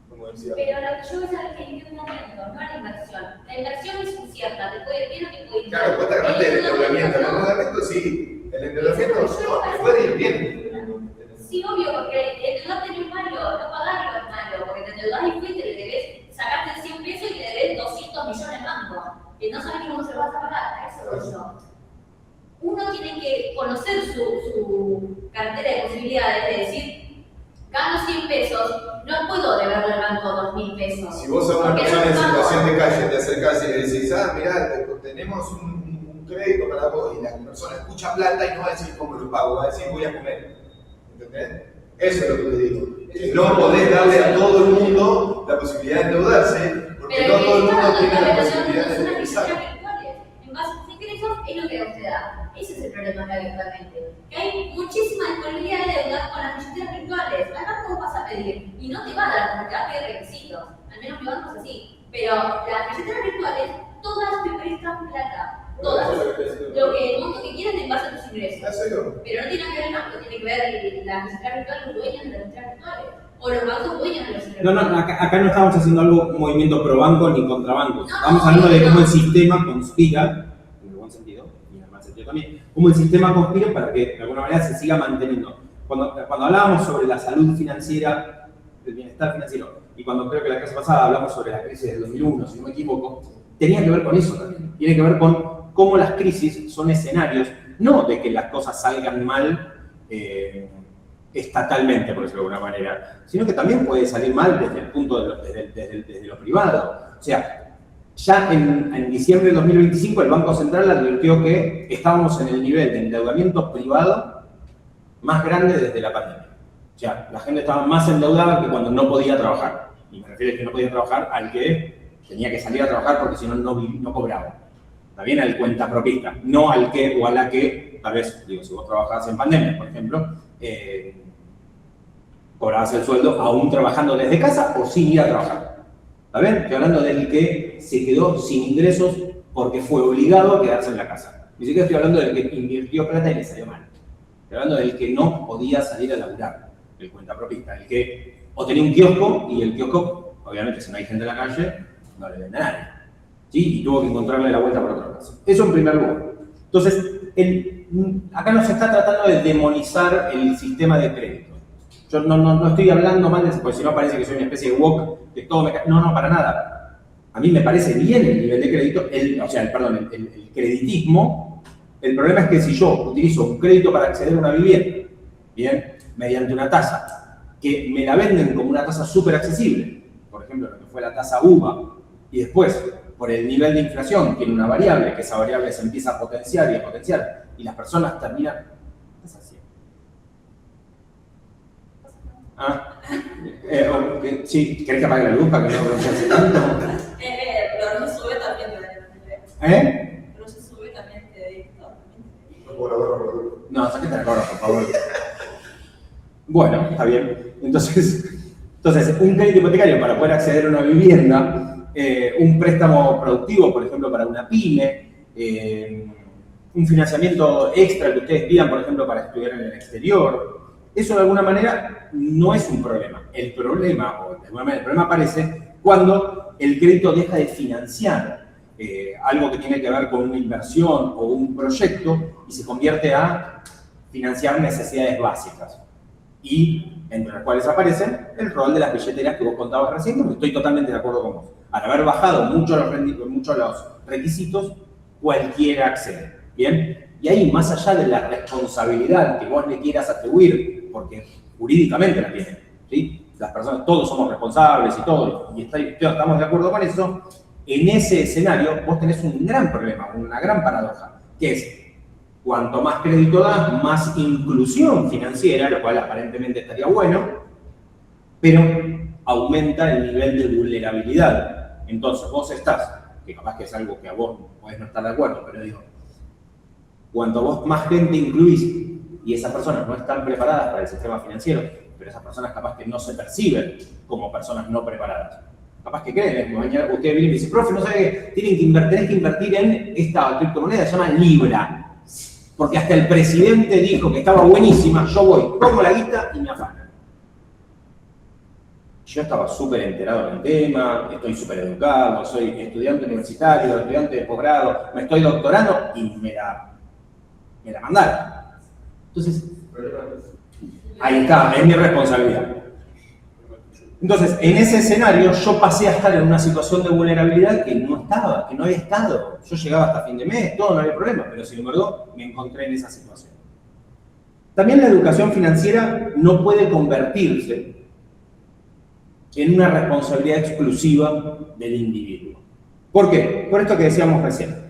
como decía. Pero lo que yo voy a saber que en un momento, no la inversión. La inversión es incierta, te puede ir bien o te puede ir mal. Claro, vos te agarraste del endeudamiento. El endeudamiento sí, el endeudamiento no, te puede ir bien. Sí, obvio, porque endeudarte no es malo, no pagarlo es malo, porque te endeudás y fuiste, le debes sacarte 100 pesos y le debes 200 millones en banco, que no sabes cómo se lo vas a pagar, a eso voy yo. Uno tiene que conocer su cartera de posibilidades, de decir, gano 100 pesos, no puedo deberle al banco 2.000 pesos. Si vos a una Porque persona en no pago. situación de calle te acercás y le decís, mirá, tenemos un crédito para vos, y la persona escucha plata y no va a decir cómo lo pago, va a decir voy a comer. ¿Entendés? Eso es lo que te digo. Que no podés darle a todo el mundo la posibilidad de endeudarse, porque Pero no todo el mundo Estado tiene la está posibilidad de relacionado con empezar. las virtuales. En base a sus ingresos es lo que usted da. Ese es el problema acá actualmente. Que hay muchísima disponibilidad de deuda con las billeteras virtuales. Al banco vas a pedir y no te va a dar porque te va a pedir requisitos. Al menos mi banco es así. Pero las billeteras virtuales, todas te prestan plata. Todas. Lo que el monto que quieras en base a tus ingresos. Eso yo. Pero no tiene que ver el banco, tiene que ver las billeteras virtuales, los dueños de las billeteras virtuales. O los bancos dueños de los billeteras No, acá no estamos haciendo algo, un movimiento pro banco ni contra bancos. No, Estamos hablando de no. cómo el sistema conspira, en el buen sentido, y en el mal sentido también, cómo el sistema conspira para que de alguna manera se siga manteniendo. Cuando hablábamos sobre la salud financiera, el bienestar financiero, y cuando creo que la clase pasada hablamos sobre la crisis del 2001, si no me equivoco, tenía que ver con eso también. Tiene que ver con cómo las crisis son escenarios, no de que las cosas salgan mal estatalmente, por decirlo de alguna manera, sino que también puede salir mal desde el punto desde lo privado. O sea, ya en diciembre de 2025 el Banco Central advirtió que estábamos en el nivel de endeudamiento privado más grande desde la pandemia. O sea, la gente estaba más endeudada que cuando no podía trabajar. Y me refiero a que no podía trabajar al que tenía que salir a trabajar porque si no, no cobraba. Está bien al cuentapropista, no al que o a la que, tal vez, digo, si vos trabajabas en pandemia, por ejemplo, cobrabas el sueldo aún trabajando desde casa o sin ir a trabajar. ¿Está bien? Estoy hablando del que se quedó sin ingresos porque fue obligado a quedarse en la casa. Ni siquiera estoy hablando del que invirtió plata y le salió mal. Estoy hablando del que no podía salir a laburar, el cuentapropista, el que o tenía un kiosco y el kiosco, obviamente, si no hay gente en la calle, no le vende a nadie. ¿Sí? Y tuvo que encontrarle la vuelta por otro lado. Eso en primer lugar. Entonces, acá no se está tratando de demonizar el sistema de crédito. Yo no estoy hablando mal de eso, porque si no parece que soy una especie de woke, que todo me cae. No, para nada. A mí me parece bien el nivel de crédito, el creditismo. El problema es que si yo utilizo un crédito para acceder a una vivienda, bien, mediante una tasa, que me la venden como una tasa súper accesible, por ejemplo, lo que fue la tasa UVA, y después, por el nivel de inflación, tiene una variable, que esa variable se empieza a potenciar y a potenciar, y las personas terminan... ¿Qué estás haciendo? Sí, ¿querés que apague la luz para que no broncease tanto? Pero no sube también. Pero se sube también te No, sáquete la gorra, por favor. Bueno, está bien. Entonces, un crédito hipotecario para poder acceder a una vivienda, un préstamo productivo, por ejemplo, para una pyme, un financiamiento extra que ustedes pidan, por ejemplo, para estudiar en el exterior, eso de alguna manera no es un problema. El problema, o de alguna manera el problema aparece cuando el crédito deja de financiar algo que tiene que ver con una inversión o un proyecto y se convierte a financiar necesidades básicas. Y entre las cuales aparecen el rol de las billeteras que vos contabas recién, porque estoy totalmente de acuerdo con vos. Al haber bajado mucho los requisitos, cualquiera accede. ¿Bien? Y ahí, más allá de la responsabilidad que vos le quieras atribuir, porque jurídicamente la tienen, ¿sí? Las personas, todos somos responsables y todo, y estamos de acuerdo con eso, en ese escenario vos tenés un gran problema, una gran paradoja, que es, cuanto más crédito das, más inclusión financiera, lo cual aparentemente estaría bueno, pero aumenta el nivel de vulnerabilidad. Entonces vos estás, que capaz que es algo que a vos podés no estar de acuerdo, pero digo, cuanto vos más gente incluís y esas personas no están preparadas para el sistema financiero, pero esas personas capaz que no se perciben como personas no preparadas. Capaz que creen, mañana usted viene y me dice, profe, no sabe que tenés que invertir en esta criptomoneda, se llama Libra. Porque hasta el presidente dijo que estaba buenísima, yo voy, pongo la guita y me afanan. Yo estaba súper enterado del tema, estoy súper educado, soy estudiante universitario, estudiante de posgrado, me estoy doctorando y me la mandaron. Entonces, ahí está, es mi responsabilidad. Entonces, en ese escenario yo pasé a estar en una situación de vulnerabilidad que no estaba, que no había estado. Yo llegaba hasta fin de mes, todo, no había problema, pero sin embargo me encontré en esa situación. También la educación financiera no puede convertirse en una responsabilidad exclusiva del individuo. ¿Por qué? Por esto que decíamos recién.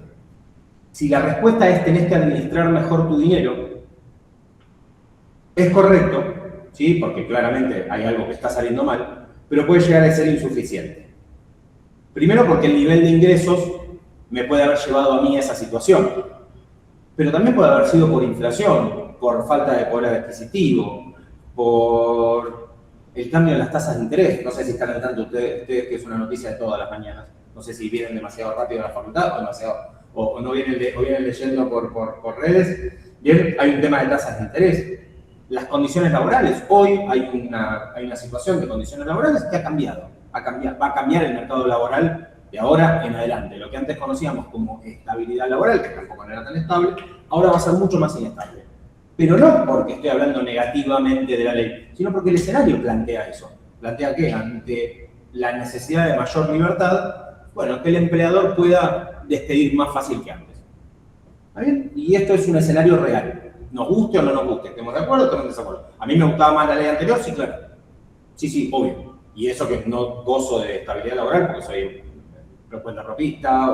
Si la respuesta es tenés que administrar mejor tu dinero, es correcto, ¿sí? Porque claramente hay algo que está saliendo mal, pero puede llegar a ser insuficiente. Primero porque el nivel de ingresos me puede haber llevado a mí a esa situación, pero también puede haber sido por inflación, por falta de poder adquisitivo, por el cambio de las tasas de interés. No sé si están al tanto ustedes que es una noticia de todas las mañanas. No sé si vienen demasiado rápido a la facultad o no vienen leyendo por redes. Bien, hay un tema de tasas de interés. Las condiciones laborales. Hoy hay una situación de condiciones laborales que ha cambiado. Va a cambiar el mercado laboral de ahora en adelante. Lo que antes conocíamos como estabilidad laboral, que tampoco no era tan estable, ahora va a ser mucho más inestable. Pero no porque estoy hablando negativamente de la ley, sino porque el escenario plantea eso. Plantea que ante la necesidad de mayor libertad, bueno, que el empleador pueda despedir más fácil que antes. ¿Está bien? Y esto es un escenario real. Nos guste o no nos guste, ¿estamos de acuerdo o estamos en desacuerdo? ¿A mí me gustaba más la ley anterior? Sí, claro. Sí, obvio. Y eso que no gozo de estabilidad laboral, porque soy cuentapropista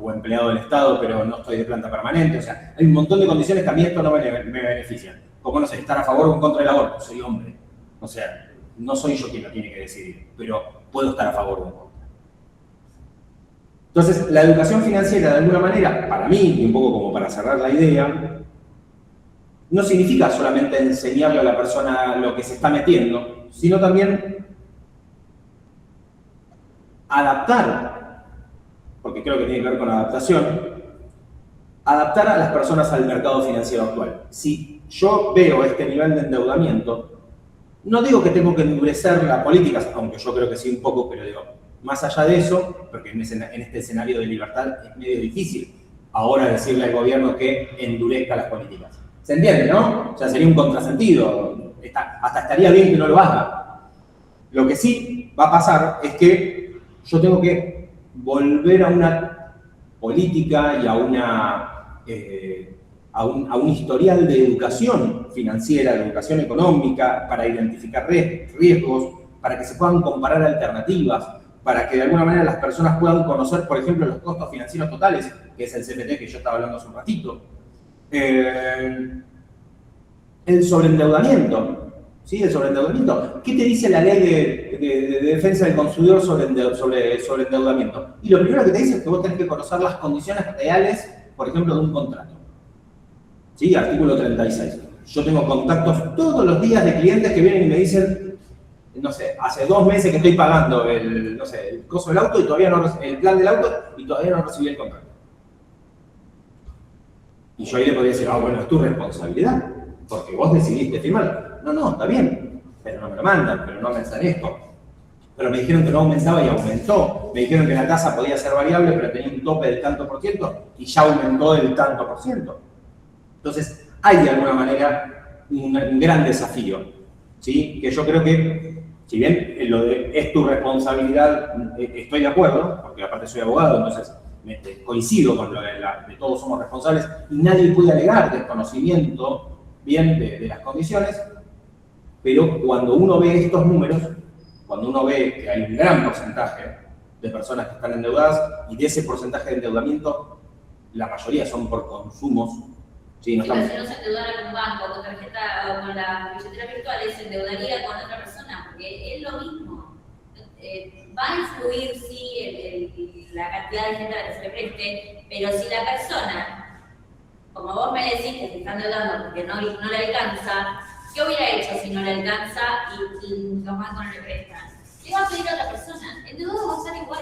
o empleado del Estado, pero no estoy de planta permanente. O sea, hay un montón de condiciones que a mí esto no me benefician. Como, no sé, estar a favor o en contra del aborto. Soy hombre. O sea, no soy yo quien lo tiene que decidir, pero puedo estar a favor o en contra. Entonces, la educación financiera, de alguna manera, para mí, y un poco como para cerrar la idea, no significa solamente enseñarle a la persona lo que se está metiendo, sino también adaptar, porque creo que tiene que ver con la adaptación, adaptar a las personas al mercado financiero actual. Si yo veo este nivel de endeudamiento, no digo que tengo que endurecer las políticas, aunque yo creo que sí un poco, pero digo, más allá de eso, porque en este escenario de libertad es medio difícil ahora decirle al gobierno que endurezca las políticas. ¿Se entiende, no? O sea, sería un contrasentido. Hasta estaría bien que no lo haga. Lo que sí va a pasar es que yo tengo que volver a una política y a un historial de educación financiera, de educación económica, para identificar riesgos, para que se puedan comparar alternativas, para que de alguna manera las personas puedan conocer, por ejemplo, los costos financieros totales, que es el CFT que yo estaba hablando hace un ratito. El sobreendeudamiento, ¿sí? El sobreendeudamiento. ¿Qué te dice la ley de defensa del consumidor sobre endeudamiento? Y lo primero que te dice es que vos tenés que conocer las condiciones reales, por ejemplo, de un contrato. ¿Sí? Artículo 36. Yo tengo contactos todos los días de clientes que vienen y me dicen, no sé, hace 2 meses que estoy pagando el costo del auto y todavía no, el plan del auto y todavía no recibí el contrato. Y yo ahí le podría decir, bueno, es tu responsabilidad. porque vos decidiste firmarlo. No, está bien, pero no me lo mandan, pero no aumentan esto. Pero me dijeron que no aumentaba y aumentó. Me dijeron que la tasa podía ser variable, pero tenía un tope del tanto por ciento y ya aumentó del tanto por ciento. Entonces, hay de alguna manera un gran desafío, ¿sí? Que yo creo que, si bien lo de es tu responsabilidad, estoy de acuerdo, porque aparte soy abogado, entonces coincido con lo de todos somos responsables y nadie puede alegar desconocimiento bien de las condiciones, pero cuando uno ve estos números, cuando uno ve que hay un gran porcentaje de personas que están endeudadas y de ese porcentaje de endeudamiento, la mayoría son por consumos. Sí, no pero si no se endeudara con un banco, con tarjeta o con la billetera virtual, se endeudaría con otra persona, porque es lo mismo. Va a influir, sí, la cantidad de gente a la que se le preste, pero si la persona, como vos me decís, que se está endeudando porque no le alcanza, ¿qué hubiera hecho si no le alcanza y los bancos no le prestan? Le va a pedir a otra persona. El endeudado va a ser igual,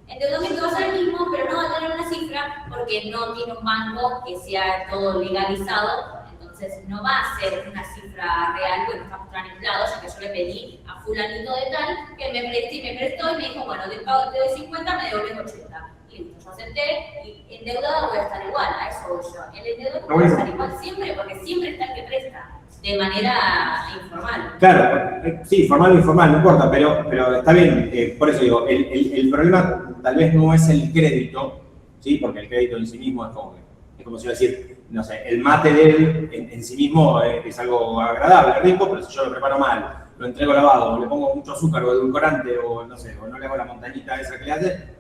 el endeudamiento va a ser el mismo, pero no va a tener una cifra porque no tiene un banco que sea todo legalizado. Entonces no va a ser una cifra real porque no estamos tan inflados, ya que yo le pedí a fulanito de tal que me prestó y me dijo, bueno, te pago, te doy 50, me devuelves 80. Listo, yo acepté y endeudado voy a estar igual, a eso voy yo. El endeudado va a estar igual siempre porque siempre está el que presta, de manera informal. Claro, sí, formal o informal, no importa, pero está bien, por eso digo, el problema tal vez no es el crédito, ¿sí? Porque el crédito en sí mismo es como si iba a decir, no sé, el mate de él en sí mismo es algo agradable, rico, pero si yo lo preparo mal, lo entrego lavado, o le pongo mucho azúcar o edulcorante, o no sé, o no le hago la montañita esa que le hace,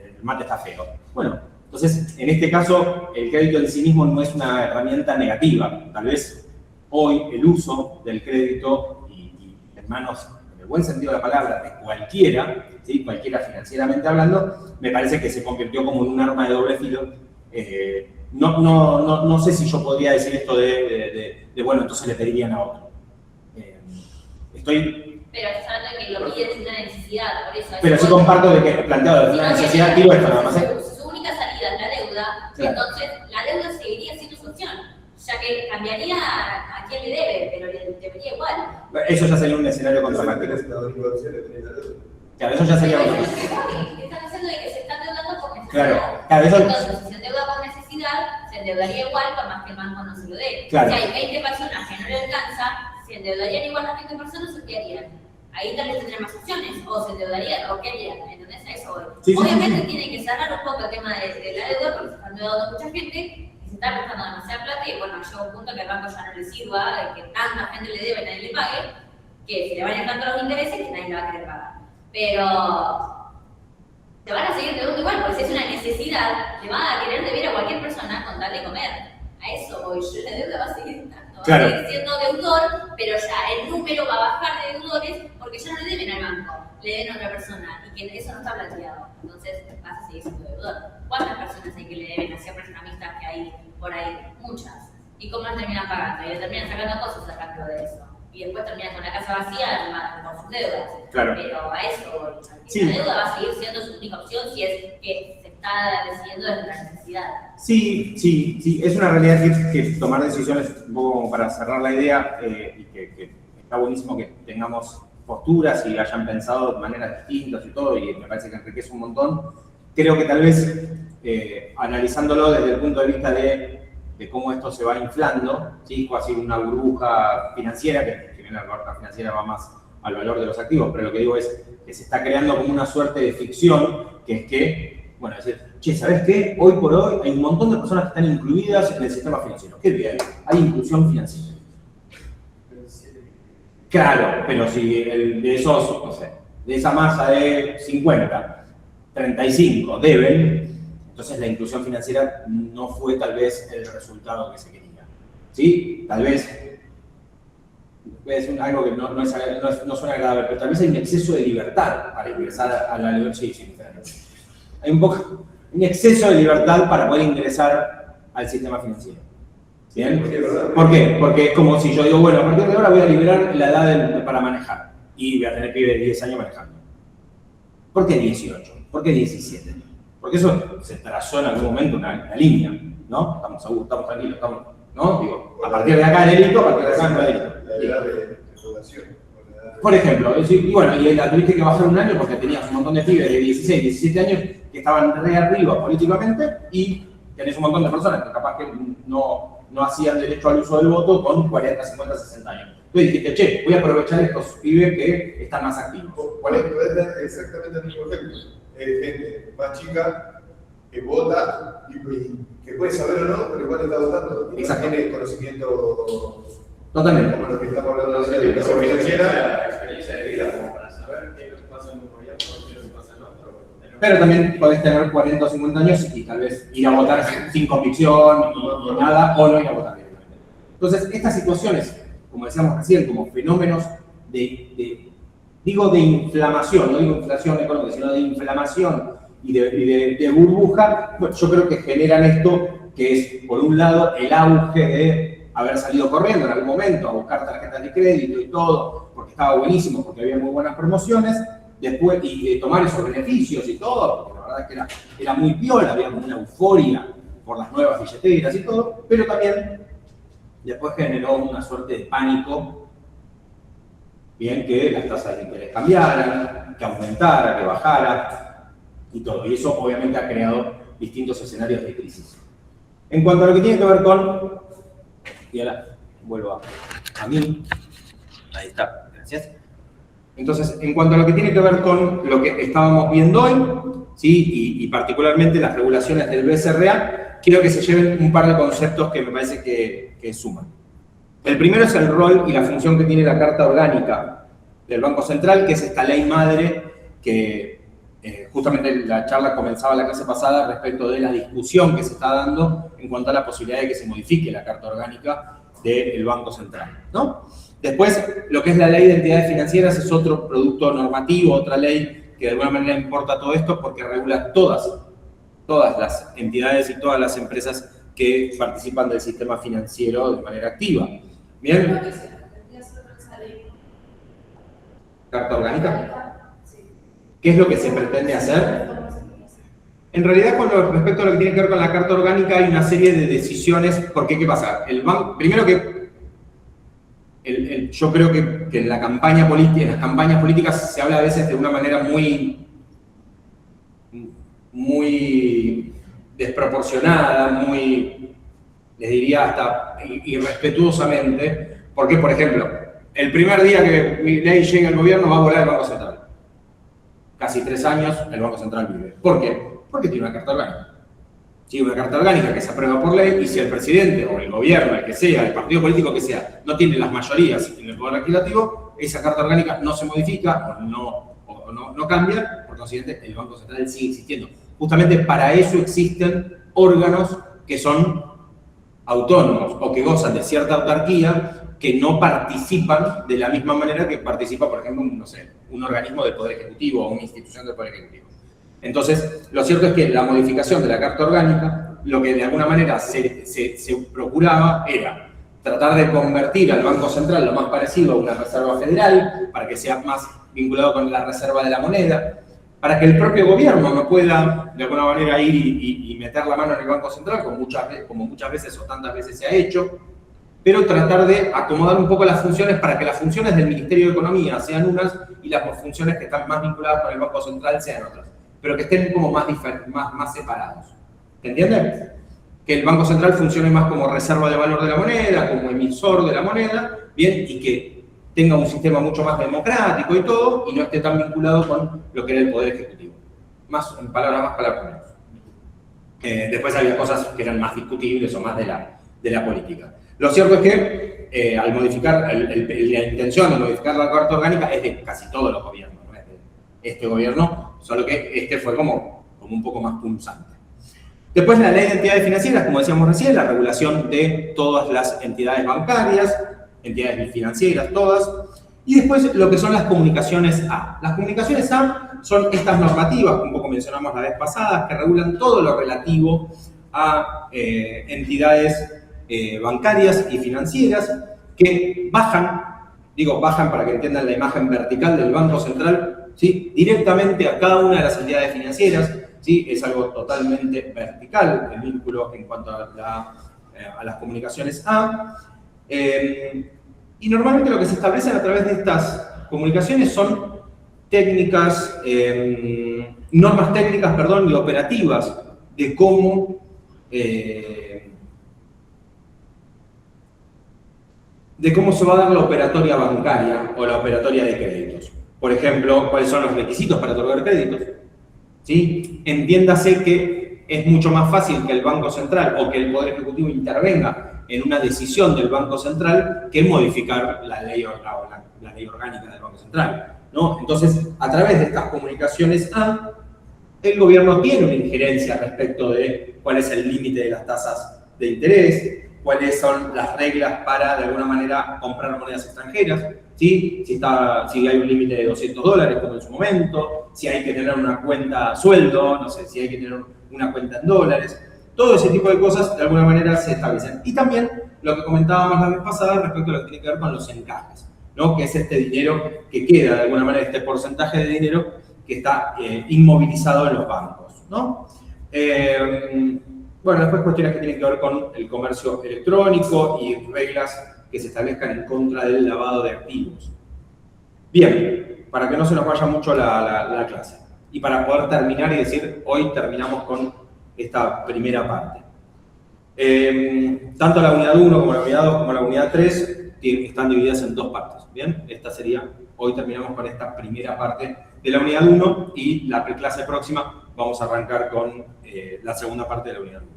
el mate está feo. Bueno, entonces, en este caso, el crédito en sí mismo no es una herramienta negativa. Tal vez hoy el uso del crédito y en manos, en el buen sentido de la palabra, de cualquiera, ¿sí? Cualquiera financieramente hablando, me parece que se convirtió como en un arma de doble filo. No sé si yo podría decir esto de bueno, entonces le pedirían a otro. Pero es algo que lo pide sin una necesidad, por eso. Pero sí comparto de que planteado de una necesidad, digo esto nada más. Su única salida es la deuda, claro. Entonces la deuda seguiría siendo su opción, ya que cambiaría a quién le debe, pero le debería igual. Eso ya sería un escenario contrafáctico. Claro, eso ya sería otro. Están haciendo de que se están endeudando por necesidad. Claro, eso... Entonces, si se endeuda por necesidad, se endeudaría igual, por más que el banco no se lo dé. Claro. Si hay 20 personas que no le alcanza, se endeudarían igual las 20 personas o qué harían. Ahí tal vez tendrían más opciones, o se endeudarían, o qué harían. ¿Entendés? A eso voy. Sí, Obviamente sí. tienen que cerrar un poco el tema de la deuda, porque se están endeudando mucha gente, y se está prestando demasiada plata, y bueno, llega un punto que al banco ya no le sirva, que tanta gente le debe y nadie le pague, que se le vayan tanto los intereses que nadie le va a querer pagar. Pero te van a seguir endeudando igual, porque si es una necesidad, le van a querer deber a cualquier persona con tal de comer. A eso voy yo, la deuda va a seguir estando, claro. Va a seguir siendo deudor, pero ya el número va a bajar de deudores porque ya no le deben al banco, le deben a otra persona y que eso no está planteado. Entonces vas a seguir siendo deudor. ¿Cuántas personas hay que le deben a siempre amistad que hay por ahí? Muchas. ¿Y cómo las terminan pagando? Y le terminan sacando cosas a cambio de eso. Y después terminan con la casa vacía con sus deudas. Claro. Pero a eso, sí. La deuda va a seguir siendo su única opción si es que se está decidiendo desde la necesidad. Sí, es una realidad que tomar decisiones, un poco como para cerrar la idea, y que está buenísimo que tengamos posturas y hayan pensado de maneras distintas y todo, y me parece que enriquece un montón. Creo que tal vez, analizándolo desde el punto de vista de cómo esto se va inflando, ¿sí? Así una burbuja financiera, que bien la burbuja financiera va más al valor de los activos, pero lo que digo es que se está creando como una suerte de ficción, que es que, bueno, es decir, che, ¿sabés qué? Hoy por hoy hay un montón de personas que están incluidas en el sistema financiero. ¡Qué bien! Hay inclusión financiera. Claro, pero si de esos, no sé, de esa masa de 50, 35 deben, entonces la inclusión financiera no fue tal vez el resultado que se quería. ¿Sí? Tal vez, voy a decir algo que no suena agradable, pero tal vez hay un exceso de libertad para ingresar a la libertad. Sí, hay un exceso de libertad para poder ingresar al sistema financiero. ¿Bien? ¿Por qué? Porque es como si yo digo, bueno, a partir de ahora voy a liberar la edad para manejar y voy a tener que vivir 10 años manejando. ¿Por qué 18? ¿Por qué 17? Porque eso se trazó en algún momento una línea, ¿no? Estamos seguros, estamos tranquilos, ¿no? Digo, a partir de acá es delito, a partir de acá no es delito. La edad de regulación. Por ejemplo, y bueno, y la tuviste que bajar un año porque tenías un montón de pibes de 16, 17 años que estaban re arriba políticamente y tenés un montón de personas que capaz que no hacían derecho al uso del voto con 40, 50, 60 años. Entonces dijiste, che, voy a aprovechar estos pibes que están más activos. Puedes dar exactamente el mismo ejemplo. Gente más chica que vota y que puede saber o no, pero igual está votando. Y no tiene conocimiento. Totalmente. Como lo que estamos hablando de la educación financiera. La experiencia de vida como para saber qué es lo que pasa en un gobierno, qué es lo que pasa en otro. Pero también podés tener 40 o 50 años y tal vez ir a votar sin convicción y nada, o no ir a votar directamente. Entonces, estas situaciones, como decíamos recién, como fenómenos de inflamación, no digo inflación económica, sino de inflamación y de burbuja, bueno, yo creo que generan esto que es, por un lado, el auge de haber salido corriendo en algún momento a buscar tarjetas de crédito y todo, porque estaba buenísimo, porque había muy buenas promociones, después, y de tomar esos beneficios y todo, porque la verdad es que era muy piola, había como una euforia por las nuevas billeteras y todo, pero también después generó una suerte de pánico, bien, que las tasas de interés cambiaran, que aumentara, que bajara y todo, y eso obviamente ha creado distintos escenarios de crisis. En cuanto a lo que tiene que ver con, y ahora vuelvo a mí, ahí está, gracias. Entonces, en cuanto a lo que tiene que ver con lo que estábamos viendo hoy, ¿sí? y particularmente las regulaciones del BCRA, quiero que se lleven un par de conceptos que me parece que suman. El primero es el rol y la función que tiene la Carta Orgánica del Banco Central, que es esta ley madre que justamente la charla comenzaba la clase pasada respecto de la discusión que se está dando en cuanto a la posibilidad de que se modifique la Carta Orgánica del Banco Central, ¿no? Después, lo que es la Ley de Entidades Financieras es otro producto normativo, otra ley que de alguna manera importa todo esto porque regula todas las entidades y todas las empresas que participan del sistema financiero de manera activa. ¿Bien? ¿Carta Orgánica? ¿Qué es lo que se pretende hacer? En realidad, con respecto a lo que tiene que ver con la Carta Orgánica, hay una serie de decisiones, porque ¿qué pasa? El banco, primero que yo creo que en la campaña política, en las campañas políticas se habla a veces de una manera muy desproporcionada, muy, les diría hasta irrespetuosamente, porque, por ejemplo, el primer día que Milei llegue al gobierno va a volar el Banco Central. Casi 3 años el Banco Central vive. ¿Por qué? Porque tiene una carta orgánica. Tiene una carta orgánica que se aprueba por ley y si el presidente o el gobierno, el que sea, el partido político que sea, no tiene las mayorías en el poder legislativo, esa carta orgánica no se modifica o no cambia, por consiguiente el Banco Central sigue existiendo. Justamente para eso existen órganos que son autónomos o que gozan de cierta autarquía, que no participan de la misma manera que participa, por ejemplo, un organismo del Poder Ejecutivo o una institución del Poder Ejecutivo. Entonces, lo cierto es que la modificación de la Carta Orgánica, lo que de alguna manera se procuraba era tratar de convertir al Banco Central lo más parecido a una reserva federal, para que sea más vinculado con la reserva de la moneda, para que el propio gobierno no pueda de alguna manera ir y meter la mano en el Banco Central, como muchas veces o tantas veces se ha hecho, pero tratar de acomodar un poco las funciones para que las funciones del Ministerio de Economía sean unas y las funciones que están más vinculadas con el Banco Central sean otras, pero que estén como más separados. ¿Te entiendes? Que el Banco Central funcione más como reserva de valor de la moneda, como emisor de la moneda, bien, y que tenga un sistema mucho más democrático y todo, y no esté tan vinculado con lo que era el Poder Ejecutivo. En palabras más, palabras menos. Después había cosas que eran más discutibles o más de la política. Lo cierto es que al modificar, la intención de modificar la Carta Orgánica es de casi todos los gobiernos, no es de este gobierno, solo que este fue como un poco más punzante. Después la Ley de Entidades Financieras, como decíamos recién, la regulación de todas las entidades bancarias, entidades financieras, todas. Y después lo que son las comunicaciones A. Las comunicaciones A son estas normativas, que un poco mencionamos la vez pasada, que regulan todo lo relativo a entidades bancarias y financieras que bajan para que entiendan la imagen vertical del Banco Central, ¿sí? Directamente a cada una de las entidades financieras, ¿sí? Es algo totalmente vertical el vínculo en cuanto a a las comunicaciones A. Y normalmente lo que se establecen a través de estas comunicaciones son técnicas, normas técnicas, perdón, y operativas de cómo se va a dar la operatoria bancaria o la operatoria de créditos. Por ejemplo, cuáles son los requisitos para otorgar créditos. ¿Sí? Entiéndase que es mucho más fácil que el Banco Central o que el Poder Ejecutivo intervenga en una decisión del Banco Central que modificar la ley orgánica del Banco Central, ¿no? Entonces, a través de estas comunicaciones A, el gobierno tiene una injerencia respecto de cuál es el límite de las tasas de interés, cuáles son las reglas para, de alguna manera, comprar monedas extranjeras, ¿sí? Si hay un límite de $200, como en su momento, si hay que tener una cuenta sueldo, no sé, si hay que tener una cuenta en dólares. Todo ese tipo de cosas, de alguna manera, se establecen. Y también lo que comentábamos la vez pasada respecto a lo que tiene que ver con los encajes, ¿no? Que es este dinero que queda, de alguna manera, este porcentaje de dinero que está inmovilizado en los bancos, ¿no? Bueno, después cuestiones que tienen que ver con el comercio electrónico y reglas que se establezcan en contra del lavado de activos. Bien, para que no se nos vaya mucho la clase. Y para poder terminar y decir, hoy terminamos con esta primera parte. Tanto la unidad 1 como la unidad 2 como la unidad 3 están divididas en dos partes. Bien, esta sería, hoy terminamos con esta primera parte de la unidad 1 y la clase próxima vamos a arrancar con la segunda parte de la unidad 1.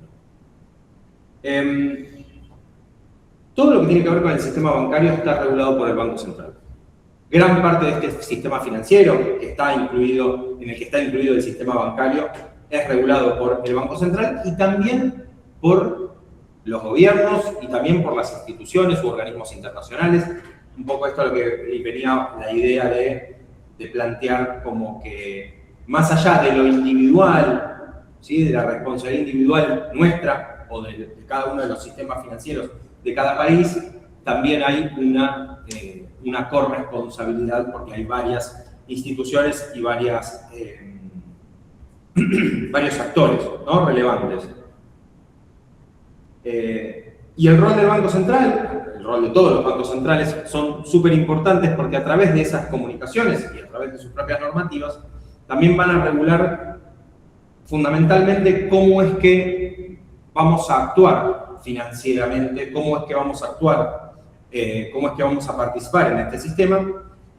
Todo lo que tiene que ver con el sistema bancario está regulado por el Banco Central. Gran parte de este sistema financiero que está incluido, en el que está incluido el sistema bancario es regulado por el Banco Central y también por los gobiernos y también por las instituciones u organismos internacionales. Un poco esto es lo que venía la idea de plantear como que más allá de lo individual, ¿sí? De la responsabilidad individual nuestra o de cada uno de los sistemas financieros de cada país, también hay una corresponsabilidad porque hay varias instituciones y varios actores, ¿no? Relevantes. Y el rol del Banco Central, el rol de todos los bancos centrales, son súper importantes porque a través de esas comunicaciones y a través de sus propias normativas, también van a regular fundamentalmente cómo es que vamos a actuar financieramente, cómo es que vamos a actuar, cómo es que vamos a participar en este sistema.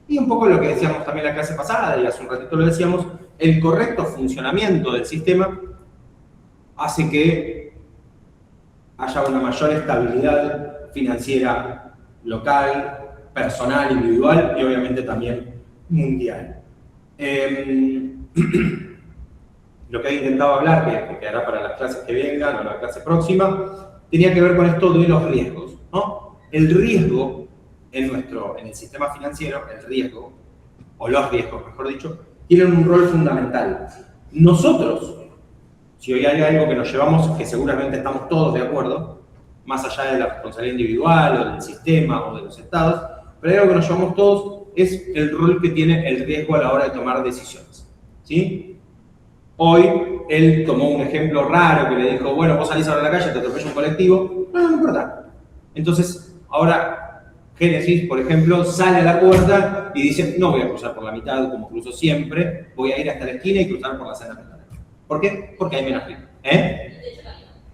Y un poco lo que decíamos también en la clase pasada, y hace un ratito lo decíamos, el correcto funcionamiento del sistema hace que haya una mayor estabilidad financiera local, personal, individual y obviamente también mundial. Lo que he intentado hablar, que quedará para las clases que vengan o la clase próxima, tenía que ver con esto de los riesgos, ¿no? El riesgo en el sistema financiero, el riesgo, o los riesgos, mejor dicho, tienen un rol fundamental. Nosotros, si hoy hay algo que nos llevamos, que seguramente estamos todos de acuerdo, más allá de la responsabilidad individual o del sistema o de los estados, pero hay algo que nos llevamos todos, es el rol que tiene el riesgo a la hora de tomar decisiones, ¿sí? Hoy, él tomó un ejemplo raro que le dijo, bueno, vos salís ahora a la calle, te atropella un colectivo, no importa. Entonces, ahora, Génesis, por ejemplo, sale a la puerta y dice, no voy a cruzar por la mitad como cruzo siempre, voy a ir hasta la esquina y cruzar por la senda lateral. ¿Por qué? Porque hay menos riesgo.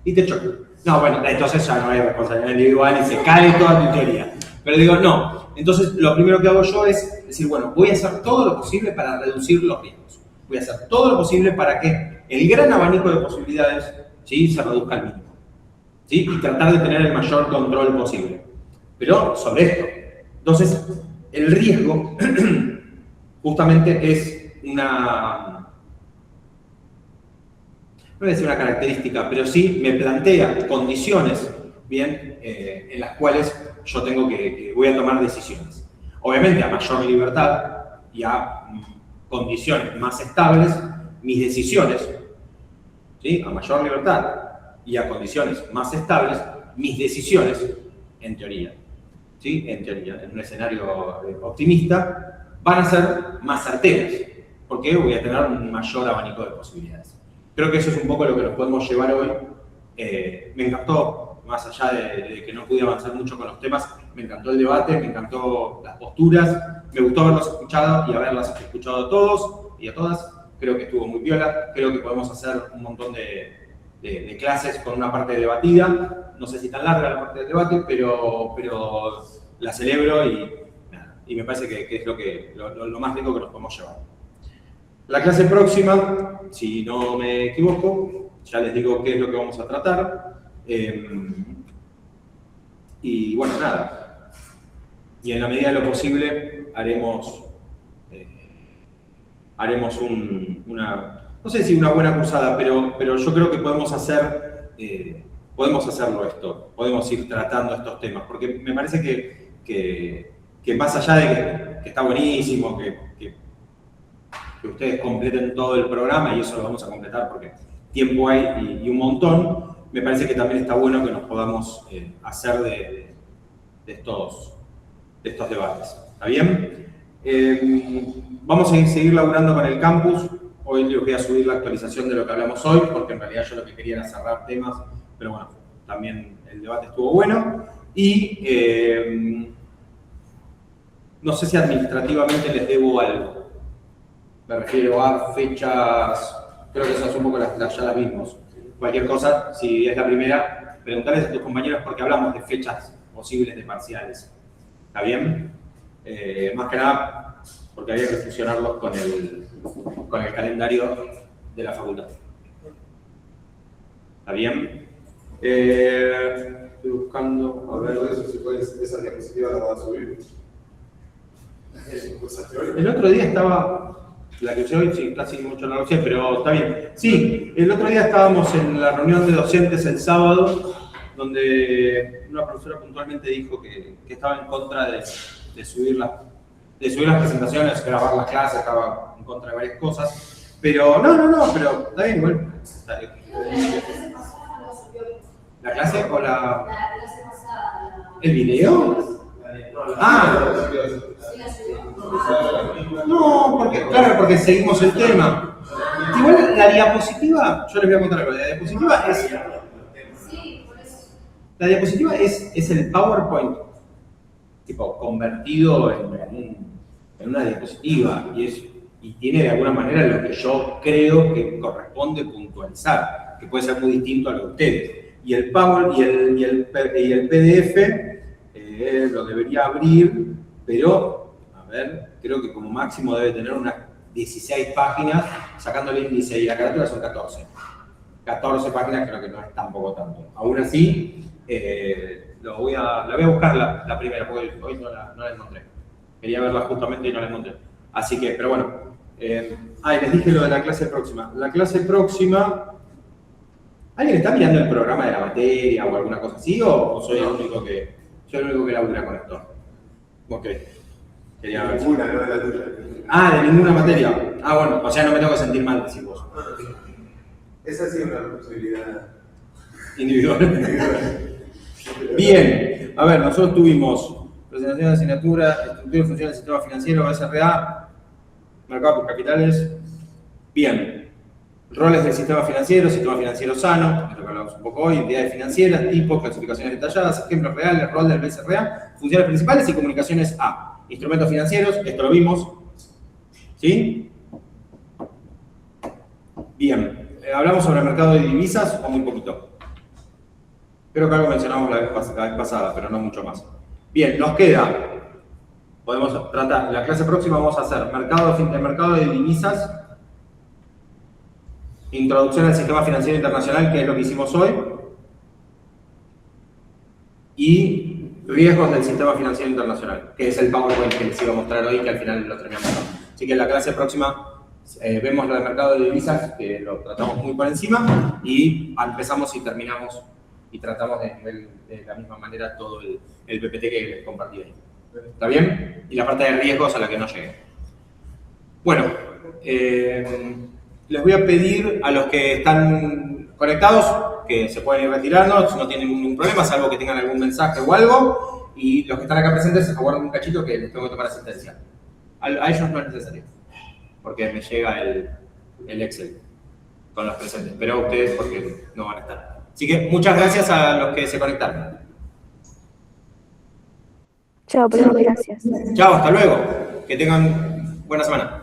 Y te choca. No, bueno, entonces ya no hay responsabilidad individual y se cae toda tu teoría. Pero digo, no. Entonces, lo primero que hago yo es decir, bueno, voy a hacer todo lo posible para reducir los riesgos. Voy a hacer todo lo posible para que el gran abanico de posibilidades, ¿sí? Se reduzca al mínimo, ¿sí? Y tratar de tener el mayor control posible. Pero sobre esto. Entonces, el riesgo justamente es no voy a decir una característica, pero sí me plantea condiciones, bien, en las cuales yo tengo que voy a tomar decisiones. Obviamente, a mayor libertad y a condiciones más estables, mis decisiones, ¿sí? A mayor libertad y a condiciones más estables, mis decisiones, en teoría, ¿sí? En teoría, en un escenario optimista, van a ser más certeras, porque voy a tener un mayor abanico de posibilidades. Creo que eso es un poco lo que nos podemos llevar hoy. Me encantó más allá de que no pude avanzar mucho con los temas, me encantó el debate, me encantó las posturas, me gustó haberlos escuchado y haberlas escuchado a todos y a todas. Creo que estuvo muy piola, creo que podemos hacer un montón de clases con una parte debatida, no sé si tan larga la parte del debate, pero la celebro y me parece que es lo más rico que nos podemos llevar. La clase próxima, si no me equivoco, ya les digo qué es lo que vamos a tratar. Y bueno, nada. Y en la medida de lo posible haremos una, no sé si una buena cursada, pero yo creo que podemos hacerlo esto, podemos ir tratando estos temas, porque me parece que más allá de que está buenísimo, que ustedes completen todo el programa, y eso lo vamos a completar porque tiempo hay y un montón, me parece que también está bueno que nos podamos hacer de estos debates. ¿Está bien? Vamos a seguir laburando con el campus. Hoy les voy a subir la actualización de lo que hablamos hoy, porque en realidad yo lo que quería era cerrar temas, pero bueno, también el debate estuvo bueno. Y no sé si administrativamente les debo algo. Me refiero a fechas, creo que esas un poco ya las vimos. Cualquier cosa, si es la primera, preguntarles a tus compañeros porque hablamos de fechas posibles de parciales. ¿Está bien? Más que nada porque había que fusionarlos con el calendario de la facultad. ¿Está bien? Estoy buscando... Hablando de eso, si puedes, esa diapositiva la vas a subir. El otro día estaba... La que usé hoy, sí, casi mucho no lo sé, pero está bien. Sí, el otro día estábamos en la reunión de docentes el sábado, donde una profesora puntualmente dijo que estaba en contra de subir las presentaciones, grabar las clases, estaba en contra de varias cosas. Pero no, pero está bien, igual. Está bien. ¿La clase o la...? La clase pasada. ¿El video? Ah, no, porque seguimos el tema. Igual la diapositiva, yo les voy a contar algo, la diapositiva es... Sí, por eso. La diapositiva es el PowerPoint, tipo, convertido en una diapositiva y tiene de alguna manera lo que yo creo que corresponde puntualizar, que puede ser muy distinto a lo de ustedes. Y el Power y el PDF lo debería abrir, pero, a ver, creo que como máximo debe tener unas 16 páginas, sacando el índice y la carátula son 14. 14 páginas creo que no es tampoco tanto. Aún así, la voy a buscar la primera, porque hoy no la encontré. Quería verla justamente y no la encontré. Así que, pero bueno. Les dije lo de la clase próxima. La clase próxima... ¿Alguien está mirando el programa de la materia o alguna cosa así? ¿O soy el único que labura con esto? Ok. Quería ver. Ninguna, no es la tuya. De ninguna materia. Bueno, o sea, no me tengo que sentir mal, decís vos. Esa sí es una responsabilidad Individual. Bien. A ver, nosotros tuvimos presentación de asignatura, estructura y función del sistema financiero, SRA, mercado por capitales. Bien. Roles del sistema financiero sano, es lo que hablamos un poco hoy, entidades financieras, tipos, clasificaciones detalladas, ejemplos reales, rol del BSRA, funciones principales y comunicaciones A. Instrumentos financieros, esto lo vimos. ¿Sí? Bien. ¿Hablamos sobre el mercado de divisas o muy poquito? Creo que algo mencionamos la vez pasada, pero no mucho más. Bien, nos queda. Podemos tratar, la clase próxima vamos a hacer mercado de divisas, introducción al sistema financiero internacional, que es lo que hicimos hoy, y riesgos del sistema financiero internacional, que es el PowerPoint que les iba a mostrar hoy, que al final lo terminamos. Así que en la clase próxima vemos lo del mercado de divisas, que lo tratamos muy por encima, y empezamos y terminamos y tratamos de la misma manera todo el PPT que les compartí ahí. ¿Está bien? Y la parte de riesgos a la que no llegué. Bueno, les voy a pedir a los que están conectados que se pueden ir retirando, si no tienen ningún problema, salvo que tengan algún mensaje o algo. Y los que están acá presentes, aguarden un cachito que les tengo que tomar asistencia. A ellos no es necesario, porque me llega el Excel con los presentes, pero a ustedes porque no van a estar. Así que muchas gracias a los que se conectaron. Chao, profe, gracias. Chao, hasta luego. Que tengan buena semana.